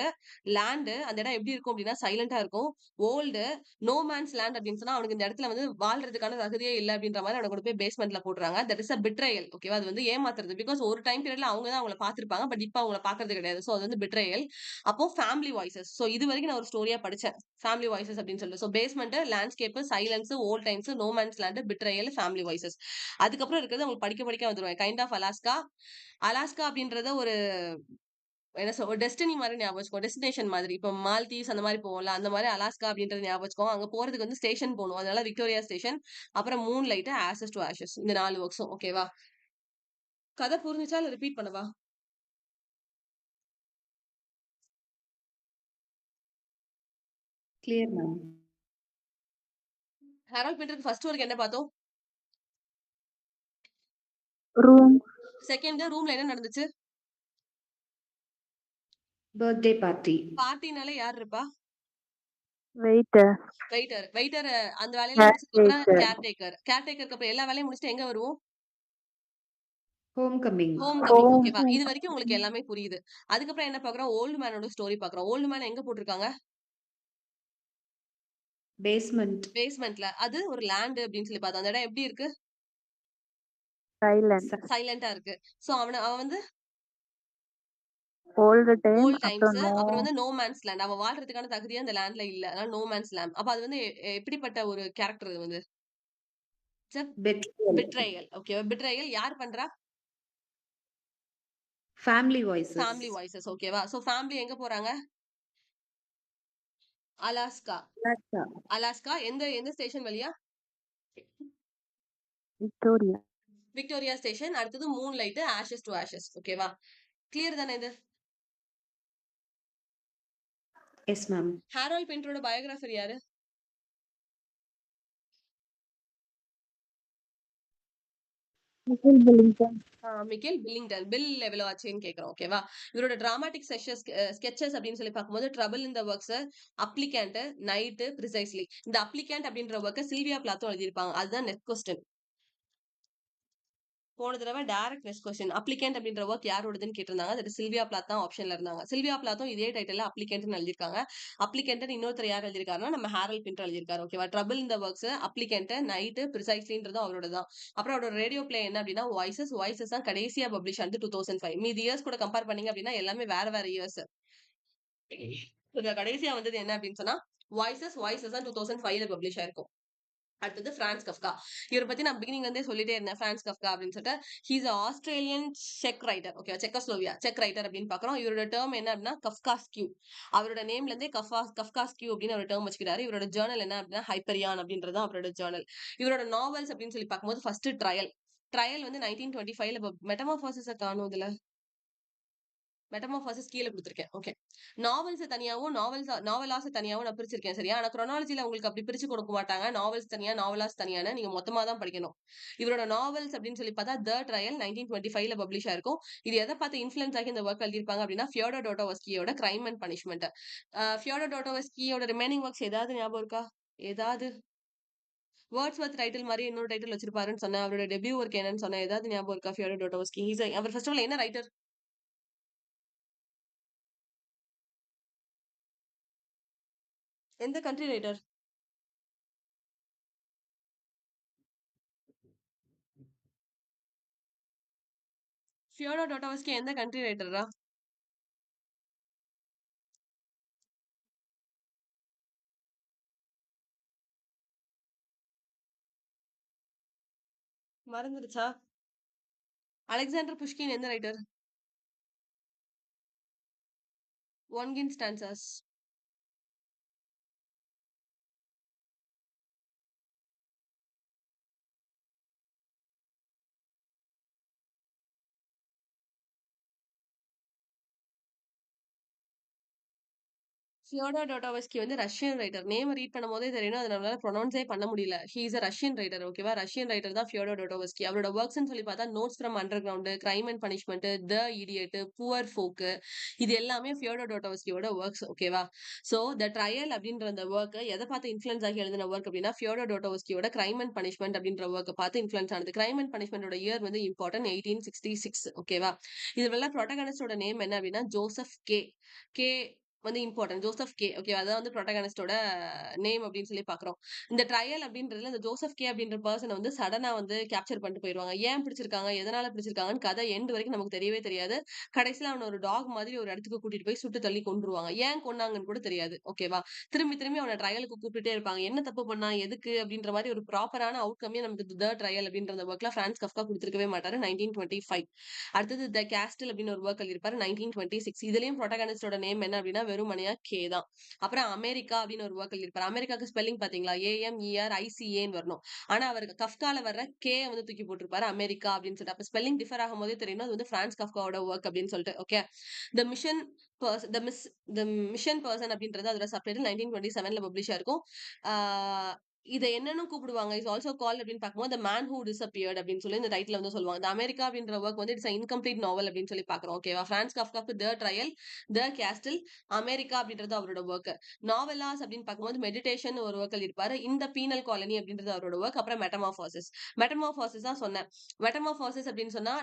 லேண்ட் அந்த இடம் எப்படி இருக்கும் அப்படின்னா சைலண்டா இருக்கும். ஓல்டு, நோ மேன்ஸ் லேண்ட் அப்படின்னு சொன்னா அவனுக்கு இந்த இடத்துல வந்து வாழ்றதுக்கான தகுதியே இல்ல அப்படின்ற மாதிரி அவனை கொண்டு போய் பேஸ்மெண்ட்ல போட்டுறாங்க. That is a betrayal. ஓகேவா? அது வந்து ஏமாத்துறது. பிகாஸ் ஒரு டைம் பீரியட்ல அவங்க தான் அவங்கள பாத்துருப்பாங்க. பட் இப்ப அவங்கள பாக்குறது கிடையாது. சோ அது வந்து பிட்ரயல். அப்போ ஃபேமிலி வாய்ஸஸ். சோ இது வரைக்கும் நான் ஒரு ஸ்டோரியா படிச்சேன். ஃபேமிலி வாய்ஸஸ் அப்படின்னு சொல்லிட்டு. So basement, landscape, silence, old times, no man's land, betrayal, family voices. அதுக்கப்புறம் இருக்கிறது உங்களுக்கு படிக்க வந்துருவேன். Kind of Alaska. அலாஸ்கா அப்படின்றத ஒரு என்ன ஒரு டெஸ்டினி மாதிரி ஞாபகம் வச்சுக்கோ. டெஸ்டினேஷன் மாதிரி. இப்ப மால்தீவ்ஸ் அந்த மாதிரி போவோம்ல. அந்த மாதிரி அலாஸ்கா அப்படின்றது ஞாபகம் வச்சுக்கோ. அங்க போறதுக்கு வந்து ஸ்டேஷன் போகணும். அதனால விக்டோரியா ஸ்டேஷன், அப்புறம் moon light, ashes to ashes. இந்த 4 ஒர்க்ஸும். ஓகேவா? கதை புரிஞ்சுச்சா இல்ல ரிப்பீட் பண்ணவா? Clear ma'am. ஹெரால்ட் பின்டருக்கு ஃபர்ஸ்ட் ஒர்க் என்ன பார்த்தோம்? Room. செகண்ட் ரூம்ல என்ன நடந்துச்சு? Birthday party. பார்ட்டினால யார் இருப்பா? Waiter. வெயிட்டர் அந்த வேலையெல்லாம் முடிச்சதுக்கு அப்புறம் Caretaker. கேர்டேக்கருக்கு அப்புறம் எல்லா வேலையும் முடிச்சுட்டு எங்க வருவோம்? Home coming. Home coming. Home. ஓகேவா? இது வரைக்கும் உங்களுக்கு எல்லாமே புரியுது. அதுக்கப்புறம் என்ன பாக்குறோம்? ஓல்டு மேனோட ஸ்டோரி பாக்குறோம். ஓல்டு மேன் எங்க போட்டிருக்காங்க? பேஸ்மெண்ட். பேஸ்மெண்ட்ல. அது ஒரு லேண்ட் அப்படின்னு சொல்லி பார்த்தோம். அந்த இடம் எப்படி இருக்கு? Silent. சைலண்டா இருக்கு. சோ அவன் வந்து ஓல்டு டைம் ஓல்ட் டைம்ஸ் அப்புறம் நோ அப்புறம் வந்து நோ மேன்ஸ் லேண்ட். அவ வாழ்றதுக்கான தகுதியே அந்த லேண்ட்ல இல்ல. அதனால நோ மேன்ஸ் லேண்ட். அப்ப அது வந்து எப்படிப்பட்ட ஒரு கேரக்டர் இது வந்து? பெட்ரியல். பிட்ரையல். ஓகே. பிட்ரையல் யார் பண்றா? Family voices. Family voices. ஓகேவா? சோ ஃபேமிலி எங்க போறாங்க? அலாஸ்கா. அலாஸ்கா. அலாஸ்கா எந்த எந்த ஸ்டேஷன் வழியா? விக்டோரியா. Victoria station. அடுத்தது moon light, ashes to ashes. ஓகேவா? கிளியர் தானே இது? Yes ma'am. ஹாரோல்ட் பிண்டரோட பயோகிராஃபர் யாரு? Michael Billington. Michael Billington. Bill எவ்வளவு ஆச்சுன்னு கேக்குறோம். ஓகேவா? இவரோட டிராமாட்டிக் ஸ்கெச்சஸ் அப்படின்னு சொல்லி பார்க்கும்போது ட்ரபிள் இன் த ஒர்க்ஸ், அப்ளிகண்ட், நைட், ப்ரிசைஸ்லி. இந்த அப்ளிகண்ட் அப்படின்ற ஒர்க்கை சில்வியா பிளாத்தும் எழுதியிருப்பாங்க. அதுதான் நெக்ஸ்ட் கொஸ்டின். போன தடவை டைரக்ட் நெக்ஸ்ட் கொஸ்டின். அப்ளிகண்ட் அப்படின்ற ஒர்க் யாரோடதுன்னு கேட்டிருந்தாங்க. அது சில்வியா பிளாத் தான் ஆப்ஷன்ல இருந்தாங்க. சில்வியா பிளாத்தும் இதே டைட்டில் அப்ளிகண்ட்னு எழுதிருக்காங்க. அப்ளிகண்ட் இன்னொருத்தர் யார் எழுதிருக்காருன்னா நம்ம ஹாரல் பிண்டர் எழுதிருக்காரு. ஓகேவா? ட்ரபிள் இந்த ஒர்க்ஸ், அப்ளிகண்ட், நைட், ப்ரிசைஸ்லின்றதும் அவரோட தான். அப்புறம் அவரோட ரேடியோ பிளே என்ன அப்படின்னா வாய்ஸஸ். வாய்ஸஸ் தான் கடைசியா பப்ளிஷ் ஆனது 2005. மீதி இயர்ஸ் கூட கம்பேர் பண்ணீங்க அப்படின்னா எல்லாமே வேற வேற இயர்ஸ். கடைசியா வந்தது என்ன அப்படின்னு சொன்னா வாய்ஸஸ். வாய்ஸஸ் தான் 2005ல பப்ளிஷ் ஆயிருக்கும். அடுத்தது பிரான்ஸ் கஃப்கா. இவரை பத்தி நான் பிகினிங் வந்து சொல்லிட்டே இருந்தேன். பிரான்ஸ் கஃப்கா அப்படின்னு சொல்லிட்டு ஹீஸ் ஆஸ்திரேலியன் செக் ரைட்டர். ஓகே, செக்கோஸ்லோவியா செக் ரைட்டர் அப்படின்னு பாக்குறோம். இவரோட டேர்ம் என்ன அப்படின்னா கஃப்காஸ் கியூ. அவரோட நேம்ல இருந்தே கஃப்காஸ் கியூ அப்படின்னு ஒரு டேர்ம் வச்சுக்கிறாரு. இவரோட ஜேர்னல் என்ன அப்படின்னா ஹைப்பரியான் அப்படின்றது அவரோட ஜேர்னல். இவரோட நாவல்ஸ் அப்படின்னு சொல்லி பார்க்கும்போது ஃபர்ஸ்ட் ட்ரையல். ட்ரையல் வந்து 1925ல மெட்டமாஃபாசிஸ காணும். இதுல மெட்டமாஃபாசிஸ் கீழே கொடுத்திருக்கேன். ஓகே. நாவல்ஸ் தனியாவும் நாவலாஸ் தனியாவும் நான் பிரிச்சிருக்கேன். சரியா? ஆனா குரோனாலஜில உங்களுக்கு அப்படி பிரிச்சு கொடுக்க மாட்டாங்க. நாவல்ஸ் தனியா, நாவலாஸ் தனியான்னு நீங்க மொத்தமா தான் படிக்கணும். இவரோட நாவல்ஸ் அப்படின்னு சொல்லி பார்த்தா த ட்ரையல் 1925ல பப்ளிஷ் ஆயிருக்கும். இது எதை பார்த்து இன்ஃபுளுன்ஸ் ஆகி இந்த ஒர்க் எழுதியிருப்பாங்க அப்படின்னா ஃபியோடர் டாஸ்டாவஸ்கியோட கிரைம் அண்ட் பனிஷ்மெண்ட். ஃபியோடர் டாஸ்டாவஸ்கியோட ரிமைனிங் ஒர்க்ஸ் ஏதாவது ஞாபகம் இருக்கா? ஏதாவது வேர்ட்ஸ்வொர்த் டைட்டில் மாதிரி இன்னொரு டைட்டில் வச்சிருப்பாருன்னு சொன்னேன். அவரோட டெபியூ ஒர்க் என்னன்னு சொன்னேன். ஏதாவது ஞாபகம் இருக்கா? ஃபியோடர் டாஸ்டாவஸ்கி அவர் ஃபர்ஸ்ட் ஆஃப் ஆல் என்ன ரைட்டர்? எந்த கண்ட்ரி ரைட்டர்? ஃபியோடர் டாஸ்டாவஸ்கி எந்த கண்ட்ரி ரைட்டரா? மறந்துடுச்சா? அலெக்சாண்டர் புஷ்கின் எந்த writer? Onegin stanzas. Fyodor Dostoevsky வந்து ரஷ்யன் ரைட்டர். நேம் ரீட் பண்ணும்போதே தெரியும். அதை நம்மளால ப்ரொனவுன்ஸே பண்ண முடியல. He is a Russian writer. ஓகேவா? ரஷ்யன் ரைட்டர் தான் ஃபியோடர் டாஸ்டாவஸ்கி. அவரோட ஒர்க்ஸ்னு சொல்லி பார்த்தா notes from under ground, crime and punishment, the idiot, poor folk, இது எல்லாமே ஃபியோடர் டாஸ்டாவஸ்கியோட ஒர்க்ஸ். ஓகேவா? சோ த ட்ரையல் அப்படின்ற அந்த ஒர்க் எதை பார்த்து இன்ஃபுளுன்ஸ் ஆகி எழுதின ஒர்க் அப்படின்னா ஃபியோடர் டாஸ்டாவஸ்கியோட கிரைம் அண்ட் பனிஷ்மெண்ட் அப்படின்ற ஒர்க் பார்த்து இன்ஃபுளுன்ஸ் ஆனது. கிரைம் அண்ட் பனிஷ்மெண்டோட இயர் வந்து இம்பார்ட்டன்ட் 1866. ஓகேவா? இதுல ப்ரோட்டகனிஸ்டோட நேம் என்ன அப்படின்னா ஜோசப் கே. கே வந்து இம்பார்ட்டன்ட். Joseph K. ஓகே, அதான் வந்து ப்ரோட்டகனிஸ்டோட நேம் அப்படின்னு சொல்லி பாக்குறோம். இந்த ட்ரையல் அப்படின்றதுல இந்த ஜோசப் கே அப்படின்ற பர்சனை வந்து சடனா வந்து கேப்சர் பண்ணிட்டு போயிருவாங்க. ஏன் பிடிச்சிருக்காங்க, எதனால பிடிச்சிருக்காங்கன்னு கதை எண்ட் வரைக்கும் நமக்கு தெரியவே தெரியாது. கடைசியில அவனை ஒரு டாக் மாதிரி ஒரு இடத்துக்கு கூட்டிட்டு போய் சுட்டு தள்ளி கொன்றுவாங்க. ஏன் கொன்னாங்கன்னு கூட தெரியாது. ஓகேவா? திரும்பி திரும்பி அவனை ட்ரையலுக்கு கூப்பிட்டுட்டே இருப்பாங்க. என்ன தப்பு பண்ணா, எதுக்கு அப்படின்ற மாதிரி ஒரு ப்ராப்பரான அவுட்கமே நமக்கு த ட்ரையல் அப்படின்ற அந்த ஒர்க்ல பிரான்ஸ் கஃப்கா கொடுத்திருக்கவே மாட்டாரு. 1925. அடுத்தது த கேஸ்டில் அப்படின்னு ஒரு ஒர்க் எழுதியிருப்பாரு 1926. இதுலயும் ப்ரோட்டகனிஸ்டோட நேம் என்ன அப்படின்னா வெறுமனையா கே தான். அப்புறம் அமெரிக்கா அப்படின்னு ஒரு ஒர்க் எழுதியிருப்பாரு. அமெரிக்காக்கு ஸ்பெல்லிங் பாத்தீங்களா? AMERICAன்னு வரணும். ஆனா அவருக்கு கஃப்கால வர்ற கே வந்து தூக்கி போட்டிருப்பாரு அமெரிக்கா அப்படின்னு சொல்லிட்டு. அப்ப ஸ்பெல்லிங் டிஃபர் ஆகும் போதே தெரியும் அது வந்து பிரான்ஸ் கஃப்காவோட ஒர்க் அப்படின்னு சொல்லிட்டு. Okay. The mission the mission person அப்படின்றது அதோட சப்டைட்டில் 1927ல பப்ளிஷ் ஆயிருக்கும். இதை என்னன்னு கூப்பிடுவாங்க இஸ் ஆல்சோ கால் அப்படின்னு பார்க்கும்போது த மேன் ஹூ டிஸ்அப்பியர்ட் அப்படின்னு சொல்லி இந்த டைட்டில் வந்து சொல்லுவாங்க. இந்த அமெரிக்கா அப்படின்ற ஒர்க் வந்து இட்ஸ் இன்கம்ப்ளீட் நாவல் அப்படின்னு சொல்லி பாக்குறோம். ஓகேவா? பிரான்ஸ் கஃப்காக்கு the trial, the castle, America அப்படின்றது அவரோட ஒர்க். நாவலாஸ் அப்படின்னு பார்க்கும்போது மெடிடேஷன் ஒரு ஒர்க் எழுதியிருப்பாரு. இந்த பீனல் காலனி அப்படின்றது அவரோட ஒர்க். அப்புறம் மெட்டமாஃபாசிஸ். மெட்டமாஃபாசிஸ் தான் சொன்னேன். மெட்டமாஃபாசிஸ் அப்படின்னு சொன்னா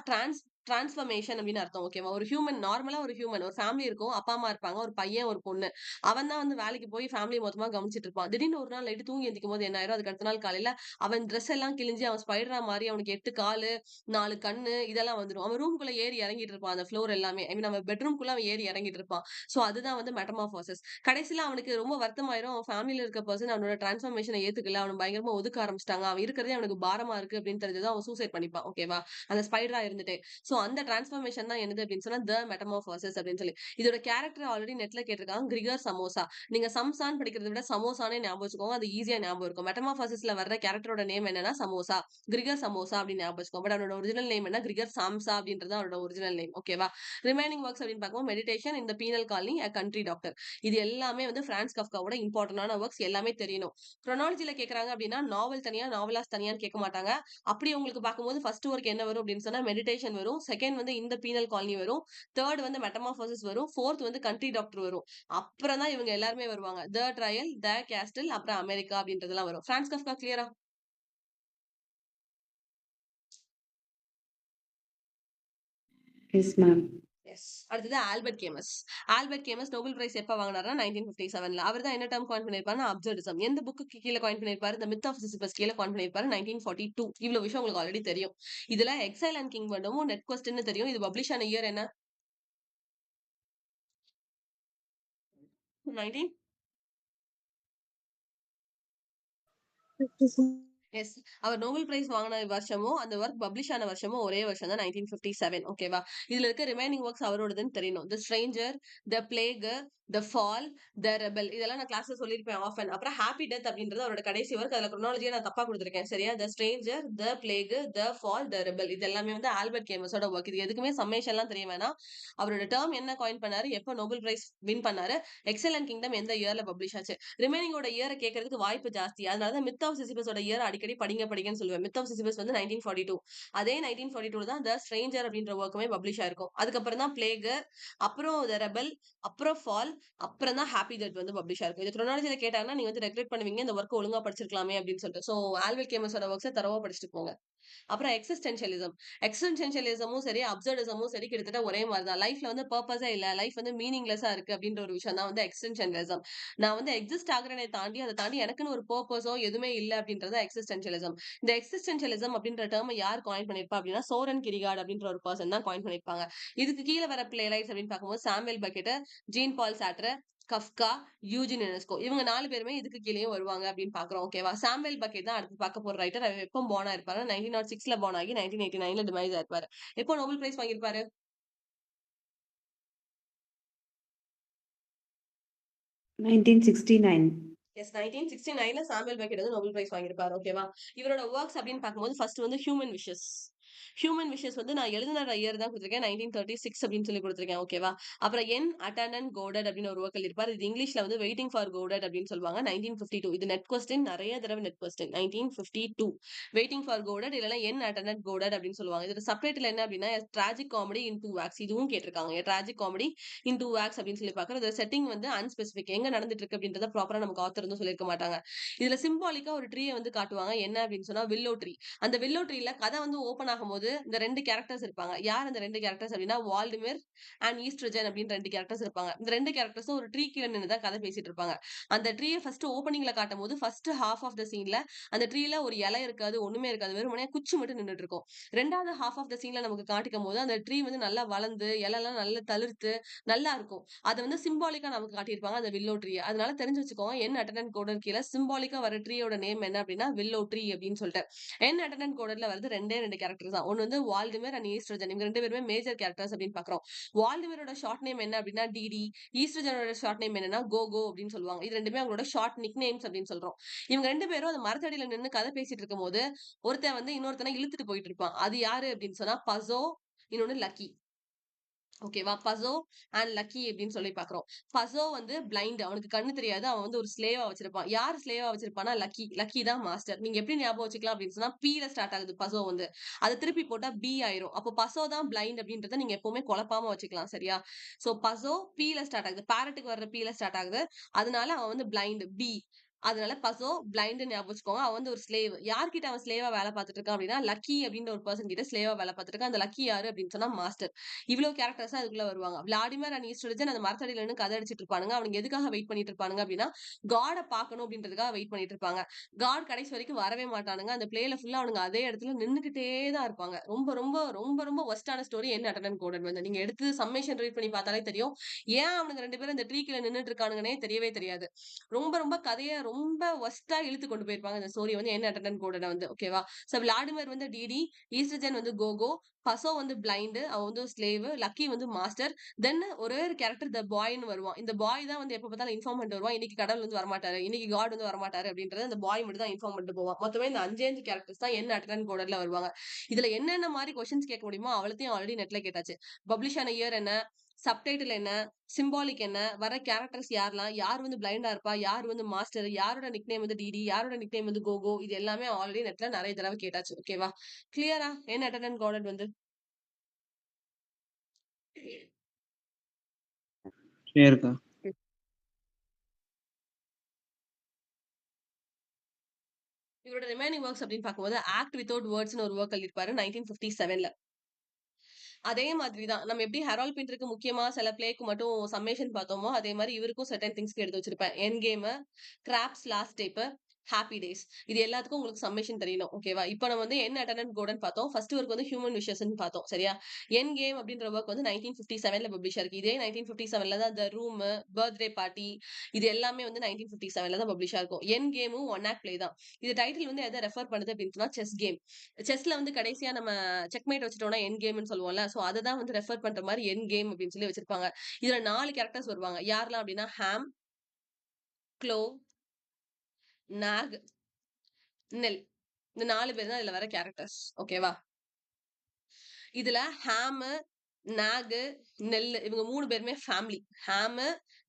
டிரான்ஸ்ஃபர்மேஷன் அப்படின்னு அர்த்தம். ஓகேவா? ஒரு நார்மலா ஒரு ஒரு ஃபேமிலி இருக்கும். அப்பா, அம்மா இருப்பாங்க. ஒரு பையன், ஒரு பொண்ணு. அவன் தான் வந்து வேலைக்கு போய் ஃபேமிலிய மொத்தமா கவனிச்சுட்டு இருப்பான். திடீர்னு ஒரு நாள் நைட்டு தூங்கி எந்திரிக்கும்போது என்ன ஆயிரும், அதுக்கு அடுத்த நாள் காலையில அவன் ட்ரெஸ் எல்லாம் கிழிஞ்சு, அவன் ஸ்பைடரா மாறி அவனுக்கு 8 காலு, 4 கண்ணு இதெல்லாம் வந்துரும். அவன் ரூம்குள்ள ஏறி இறங்கிட்டு இருப்பான். அந்த ஃப்ளோர் எல்லாமே. ஐ மீன் அவன் பெட்ரூம்குள்ள அவன் ஏறி இறங்கிட்டு இருப்பான். சோ அதுதான் வந்து மெட்டமார்போசிஸ். கடைசியில அவனுக்கு ரொம்ப வருத்தமாயிரும். அவன் ஃபேமிலில இருக்க பெர்சன் அவனோட டிரான்ஸ்ஃபர்மேஷன ஏத்துக்கல. அவன பயங்கரமா ஒதுக்க ஆரம்பிச்சுட்டாங்க. அவன் இருக்கிறதே அவனுக்கு பாரமா இருக்கு அப்படின்னு தெரிஞ்சதும் அவன் சூசைட் பண்ணிப்பான். ஓகேவா? அந்த ஸ்பைடரா இருந்துட்டே. சோ அந்த டிரான்ஸ்ஃபர்மேஷன் தான் என்னது அப்படின்னு சொன்னா, த மெட்டமார்போசிஸ் அப்படின்னு சொல்லி. இதோட கேரக்டர் ஆல்ரெடி நெட்ல கேட்டிருக்காங்க. கிரிகர் சமோசா. நீங்க சம்சான்னு படிக்கிறத விட சமோசானே ஞாபகம் வச்சுக்கோங்க. அது ஈஸியா ஞாபகம் இருக்கும். மெட்டமார்போசிஸ்ல வர்ற கேரக்டரோட நேம் என்னன்னா சமோசா. கிரிகர் சமோசா அப்படின்னு ஞாபகம் வச்சுக்கோங்க. பட் அவனோட ஒரிஜினல் நேம் என்ன? கிரிகர் சாம்சா அப்படின்றது அவரோட ஒரிஜினல் நேம். ஓகேவா? ரிமைனிங் ஒர்க்ஸ் அப்படின்னு பார்க்கும்போது மெடிடேஷன் இந்த penal colony, a country doctor. இது எல்லாமே வந்து பிரான்ஸ் கஃப்காவோட இம்பார்ட்டன்டான ஒர்க்ஸ் எல்லாமே தெரியணும். குரோனாலஜில கேக்குறாங்க அப்படின்னா நாவல் தனியா, நாவலாஸ் தனியான்னு கேட்க மாட்டாங்க. அப்படி உங்களுக்கு பார்க்கும்போது ஃபர்ஸ்ட் ஒர்க் என்ன வரும் அப்படின்னு சொன்னா மெடிடேஷன் வரும். செகண்ட் வந்து இந்த பீனல் காலனி வரும். தேர்ட் வந்து மெட்டமார்போசிஸ் வரும். ஃபோர்த் வந்து கண்ட்ரி டாக்டர் வரும். அப்புறம் தான் இவங்க எல்லாருமே வருவாங்க. த ட்ரையல், த கேஸ்டில், அப்புறம் அமெரிக்கா அப்படின்றதெல்லாம் வரும். பிரான்ஸ் கஃப்கா கிளியரா? Yes ma'am. எஸ். அடுத்தது Albert Camus. Albert Camus Nobel prize எப்ப வாங்குனாருன்னா 1957ல. அவர் தான் என்ன டேர்ம் காயின் பண்ணிருப்பாருன்னா அப்சர்டிசம். எந்த புக்கு கீழ காயின் பண்ணிருப்பாரு? தி மித் ஆஃப் சிசிபஸ் கீழ காயின் பண்ணிருப்பாரு 1942. இவ்வளவு விஷயம் உங்களுக்கு ஆல்ரெடி தெரியும். இதுல எக்ஸைல் அண்ட் கிங்டமும் நெட் கொஸ்டின்னு தெரியும். இது பப்ளிஷ் ஆன இயர் என்ன? 19 56. எஸ். அவர் நோபல் பிரைஸ் வாங்கின வருஷமும், அந்த ஒர்க் பப்ளிஷ் ஆன வருஷமும் ஒரே வருஷம் தான் 1957. ஓகேவா? இதுல இருக்க ரிமைனிங் ஒர்க்ஸ் அவரோடதுன்னு தெரியணும். தி ஸ்ட்ரேஞ்சர், தி பிளேக், தி ஃபால், தி ரெபெல் இதெல்லாம் நான் கிளாஸ்ல சொல்லியிருப்பேன் ஆஃபன். அப்புறம் ஹாப்பி டெத் அப்படின்றது அவரோட கடைசி ஒர்க். அதுல குரோனாலஜியா நான் தப்பா கொடுத்திருக்கேன். சரியா? தி ஸ்ட்ரேஞ்சர், தி பிளேக், தி ஃபால், தி ரெபெல் இது எல்லாமே வந்து ஆல்பர்ட் கேமஸோட ஒர்க். இது எதுக்குமே சம்மேஷன்லாம் தெரிய வேணாம். அவரோட டேர்ம் என்ன காயின் பண்ணாரு? எப்ப நோபல் பிரைஸ் வின் பண்ணாரு? எக்ஸல் அண்ட் கிங்டம் எந்த இயர்ல பப்ளிஷ் ஆச்சு? ரிமைனிங்கோட இயரை கேட்கறதுக்கு வாய்ப்பு ஜாஸ்தி. அதனால தான் மித் ஆஃப் சிசிபஸோட இயர் அடிக்கடி படிங்கன்னு சொல்லுவேன். மித் ஆஃப் சிசிபஸ் வந்து 1942. அதே 1942 தான் த ஸ்ட்ரேஞ்சர் அப்படின்ற ஒர்க்குமே பப்ளிஷ் ஆயிருக்கும். அதுக்கப்புறம் தான் பிளேக், அப்புறம் த ரெபல், அப்புறம் ஃபால், அப்புறம் தான் ஹாப்பி டெத் வந்து பப்ளிஷ் ஆயிருக்கும். இது குரோனாலஜில கேட்டாங்கன்னா நீங்க வந்து ரெக்ரெட் பண்ணுவீங்க இந்த ஒர்க் ஒழுங்கா படிச்சிருக்கலாமே அப்படின்னு சொல்லிட்டு. சோ ஆல்பர்ட் கேமஸோட ஒர்க்ஸை தரவா படிச்சுட்டு போங்க. அப்புறம் எக்ஸிஸ்டென்ஷியலிசம். எக்ஸிஸ்டென்ஷியலிசமும் சரி, அப்சர்டிசமும் சரி கிட்டத்தட்ட ஒரே மாதிரி தான். லைஃப்ல வந்து பர்பஸே இல்ல. லைஃப் வந்து மீனிங்லெஸ்ஸா இருக்கு அப்படின்ற ஒரு விஷயம் தான் வந்து எக்ஸ்டென்ஷியலிசம். நான் வந்து எக்ஸிஸ்ட் ஆகுறேனே தாண்டி, அதை தாண்டி எனக்குன்னு ஒரு பர்பஸோ எதுவுமே இல்ல அப்படின்றது எக்ஸிஸ்டென்ஷியலிசம். இந்த எக்ஸிஸ்டென்ஷியலிசம் அப்படின்ற டேர்ம் யார் காயின் பண்ணிருப்பா அப்படின்னா சோரன் கிரிகார்ட் அப்படின்ற ஒரு பர்சன் தான் காயின் பண்ணிருப்பாங்க. இதுக்கு கீழ வர பிளே ரைட்ஸ் அப்படின்னு பார்க்கும்போது Samuel Beckett, Jean Paul Sartre, Kafka, Eugene Ionesco இவங்க 4 பேருமே இதுக்கு கீழயும் வருவாங்க அப்படின்னு பாக்குறோம். ஓகேவா? சாமுவேல் பெக்கெட் தான் அடுத்து பார்க்க போற ரைட்டர். அவர் எப்போ born ஆயிருப்பாரு? 1906ல born ஆகி 1989ல டிமைஸ் ஆயிருப்பாரு. எப்போ நோபல் பிரைஸ் வாங்கியிருப்பாரு? 1969. எஸ் 1969ல சாமுவேல் பெக்கெட் வந்து நோபல் பிரைஸ் வாங்கியிருப்பாரு. ஓகேவா? இவரோட ஒர்க்ஸ் அப்படின்னு பார்க்கும்போது ஃபர்ஸ்ட் வந்து ஹியூமன் விஷஸ். ஹியூமன் விஷஸ் வந்து நான் எழுதின இயர் தான் கொடுத்திருக்கேன். 1936 அப்படின்னு சொல்லி கொடுத்திருக்கேன். ஓகேவா? அப்புறம் என் அட்டண்டன்ட் கோடட் அப்படின்னு ஒரு ஒர்க் எழுதியிருப்பாரு. இது இங்கிலீஷ்ல வந்து வெயிட்டிங் ஃபார் கோடட் அப்படின்னு சொல்லுவாங்க. 1952 இது நெட் கொஸ்டின் நிறைய தடவை net question. 1952 waiting for coded இல்லைன்னா என் அட்டண்டன்ட் கோடட் அப்படின்னு சொல்லுவாங்க. இதோட சப்டைட்டில் என்ன அப்படின்னா ட்ராஜிக் காமெடி இன் 2 ஆக்ட்ஸ் இதுவும் கேட்டிருக்காங்க. ட்ராஜிக் காமெடி இன் 2 ஆக்ட்ஸ் அப்படின்னு சொல்லி பார்க்குறோம். இதோட செட்டிங் வந்து அன்ஸ்பெசிபிக் எங்க நடந்துட்டு இருக்கு அப்படின்றத ப்ராப்பரா நமக்கு ஆத்தர் வந்து சொல்லியிருக்க மாட்டாங்க. இதுல சிம்பாலிக்கா ஒரு ட்ரீயை வந்து காட்டுவாங்க. என்ன அப்படின்னு சொன்னா வில்லோ ட்ரீ. அந்த வில்லோ ட்ரீல கதை வந்து ஓபன் ஆகும்போது இந்த 2 கேரக்டர்ஸ் இருப்பாங்க. யார் அந்த 2 கேரக்டர்ஸ் அப்படின்னா வால்டிமிர் அண்ட் ஈஸ்ட்ரஜன் அப்படின்னு 2 கேரக்டர்ஸ் இருப்பாங்க. இந்த 2 கேரக்டர்ஸும் ஒரு ட்ரீ கீழ நின்னு தான் கதை பேசிட்டு இருப்பாங்க. அந்த ட்ரீய ஃபர்ஸ்ட் ஓப்பனிங்ல காட்டும்போது ஃபர்ஸ்ட் ஹாஃப் ஆஃப் த சீன்ல அந்த ட்ரீல ஒரு இலை இருக்காது, ஒண்ணுமே இருக்காது. வெறுமனே குச்சி மட்டும் நின்னுட்டு இருக்கும். 2வது ஹாஃப் ஆஃப் த சீன்ல நமக்கு காட்டிக்கும்போது அந்த ட்ரீ வந்து நல்லா வளர்ந்து, இலைலாம் நல்லா தளிர்த்து நல்லா இருக்கும். அத வந்து சிம்பாலிக்கா நமக்கு காட்டியிருப்பாங்க அந்த வில்லோ ட்ரீய. அதனால தெரிஞ்சு வச்சுக்கோங்க. என் அட்டெண்டன்ட் கோடர் கீழ சிம்பாலிக்கா வர ட்ரீயோட நேம் என்ன அப்படின்னா வில்லோ ட்ரீ அப்படின்னு சொல்லிட்டு. என் அட்டெண்டன்ட் கோடர்ல வருது 2 கேரக்டர் தான். ஒன்னு வந்து வால்டிமிர் அண்ட் ஈஸ்ட்ரஜன். இவங்க 2 பேருமே மேஜர் கேரக்டர்ஸ் அப்படின்னு பாக்குறோம். வால்டிமிரோட ஷார்ட் நேம் என்ன அப்படின்னா டிடி. ஈஸ்ட்ரஜனோட ஷார்ட் நேம் என்னன்னா கோகோ அப்படின்னு சொல்லுவாங்க. இது 2மே அவங்களோட ஷார்ட் நிக் நேம்ஸ் அப்படின்னு சொல்றோம். இவங்க 2 பேரும் அந்த மரத்தடியில நின்னு கதை பேசிட்டு இருக்கும்போது ஒருத்தன் வந்து இன்னொருத்தனை இழுத்துட்டு போயிட்டு இருப்பான். அது யாரு அப்படின்னு சொன்னா பசோ, இன்னொன்னு லக்கி. ஓகேவா? பசோ அண்ட் லக்கி அப்படின்னு சொல்லி பாக்குறோம். பசோ வந்து பிளைண்ட். அவனுக்கு கண்ணு தெரியாது. அவன் வந்து ஒரு ஸ்லேவா வச்சிருப்பான். யார் ஸ்லேவா வச்சிருப்பான்னா லக்கி. லக்கி தான் மாஸ்டர். நீங்க எப்படி ஞாபகம் வச்சுக்கலாம் அப்படின்னு சொன்னா பீல ஸ்டார்ட் ஆகுது பசோ வந்து. அத திருப்பி போட்டா பி ஆயிரும். அப்போ பசோ தான் பிளைண்ட் அப்படின்றத நீங்க எப்பவுமே குழப்பாம வச்சுக்கலாம். சரியா? சோ பசோ பீல ஸ்டார்ட் ஆகுது. பேரட்டுக்கு வர்ற பீல ஸ்டார்ட் ஆகுது. அதனால அவன் வந்து பிளைண்ட் பி. அதனால பசோ பிளைண்ட் ஞாபகம் வச்சுக்கோங்க. அவன் வந்து ஒரு ஸ்லேவ். யார்கிட்ட அவன் ஸ்லேவா வேலை பார்த்துட்டு இருக்கான் அப்படின்னா லக்கி அப்படின்ற ஒரு பர்சன் கிட்ட ஸ்லேவா வேலை பார்த்துட்டு இருக்கான். அந்த லக்கி யாரு அப்படின்னு சொன்னா மாஸ்டர். இவ்வளவு கேரக்டர்ஸ் அதுக்குள்ள வருவாங்க. விளாடிமிர் அண்ட் ஈஸ்டர்ஜன் அந்த மரத்தடியில நின்னு கதை அடிச்சிட்டு இருப்பானுங்க. அவனுங்க எதுக்காக வெயிட் பண்ணிட்டு இருப்பானுங்க அப்படின்னா காட பார்க்கணும் அப்படின்றதுக்காக வெயிட் பண்ணிட்டு இருப்பாங்க. காட் கடைசி வரைக்கும் வரவே மாட்டானுங்க. அந்த பிளேல ஃபுல்லா அவனுங்க அதே இடத்துல நின்னுகிட்டே தான் இருப்பாங்க. ரொம்ப ரொம்ப ரொம்ப ரொம்ப ஒஸ்டான ஸ்டோரி என்ன அட்டன் கோடன் வந்து நீங்க எடுத்து சம்மேஷன் ரீட் பண்ணி பார்த்தாலே தெரியும். ஏன் அவனுங்க 2 பேரும் இந்த ட்ரீ கீழ நின்னுட்டு இருக்கானுங்கன்னே தெரியவே தெரியாது. ரொம்ப ரொம்ப கதைய ரொம்ப ஒஸ்ட்டா இழுத்து கொண்டு போயிருப்பாங்க இந்த ஸ்டோரி வந்து என்ன அட்டெண்டன்ட் கோடன வந்து ஓகேவா. சோ விளாடிமிர் வந்து டிடி, ஈஸ்ட்ரஜன் வந்து கோகோ, பசோ வந்து பிளைண்ட், அவன் வந்து ஸ்லேவ், லக்கி வந்து மாஸ்டர். தென் ஒரே ஒரு கேரக்டர் த பாய்ன்னு வருவான். இந்த பாய் தான் வந்து எப்ப பார்த்தாலும் இன்ஃபார்ம் பண்ணிட்டு வருவான். இன்னைக்கு கடவுள் வந்து வரமாட்டாரு, இன்னைக்கு காட் வந்து வரமாட்டாரு அப்படின்றது அந்த பாய் மட்டும் தான் இன்ஃபார்ம் பண்ணிட்டு போவான். மொத்தமே இந்த 5 கேரக்டர்ஸ் தான் என்ன அட்டெண்டன்ட் கோடன்ல வருவாங்க. இதுல என்னென்ன மாதிரி கொஸ்டின்ஸ் கேட்க முடியுமோ அவ்வளத்தையும் ஆல்ரெடி நெட்ல கேட்டாச்சு. பப்ளிஷ் ஆன இயர் என்ன, சப்டைட்டில் என்ன, சிம்பாலிக் என்ன, வர கேரக்டர்ஸ் யாரெல்லாம், யார் வந்து பிளைண்டா இருப்பா, யார் வந்து மாஸ்டர், யாரோட நிக்நேம் வந்து டிடி, யாரோட நிக்நேம் வந்து கோகோ, இது எல்லாமே ஆல்ரெடி நெட்ல நிறைய தடவை கேட்டாச்சு. ஓகேவா? கிளியரா? என்ன அட்டெண்டன்ட் கார்டன் வந்து சரிக்கா. இவரோட ரிமைனிங் ஒர்க்ஸ் அப்படின்னு பார்க்கும்போது ஆக்ட் வித்வுட் வேர்ட்ஸ்னு ஒரு ஒர்க் எழுதியிருப்பாரு 1957ல. அதே மாதிரி தான் நம்ம எப்படி ஹெரால்ட் பிண்டருக்கு முக்கியமா சில பிளேக்கு மட்டும் சம்மேஷன் பார்த்தோமோ அதே மாதிரி இவருக்கும் சர்டன் திங்ஸ்க்கு எடுத்து வச்சிருப்பேன். Endgame, Krapp's last tape, happy days, இது எல்லாத்துக்கும் உங்களுக்கு சம்மேஷன் தெரியணும். ஓகேவா? இப்போ நம்ம வந்து என்ன அட்டெண்டன்ட் கோடன் பார்த்தோம். ஃபர்ஸ்ட் ஒர்க் வந்து ஹியூமன் விஷஸ்ன்னு பார்த்தோம். சரியா? என் கேம் அப்படின்ற ஒர்க் வந்து 1957ல பப்ளிஷ் ஆயிருக்கு. இதே 1957ல தான் த ரூம், பர்த்டே பார்ட்டி, இது எல்லாமே வந்து 1957ல தான் பப்ளிஷ் ஆயிருக்கும். என் கேமும் ஒன் ஆக்ட் பிளே தான். இது டைட்டில் வந்து எதை ரெஃபர் பண்ணுது அப்படின்னு சொன்னா செஸ் கேம். செஸ்ல வந்து கடைசியா நம்ம செக்மேட் வச்சுட்டோம்னா என் கேம்னு சொல்லுவோம்ல. சோ அததான் வந்து ரெஃபர் பண்ற மாதிரி என் கேம் அப்படின்னு சொல்லி வச்சிருப்பாங்க. இதுல 4 கேரக்டர்ஸ் வருவாங்க. யாரெல்லாம் அப்படின்னா ஹாம், க்ளோ, நாக், நெல். இந்த 4 பேர் தான் இதுல வர கேரக்டர்ஸ். ஓகேவா? இதுல ஹாமு, நாகு, நெல்லு இவங்க 3 பேருமே ஃபேமிலி. ஹாமு,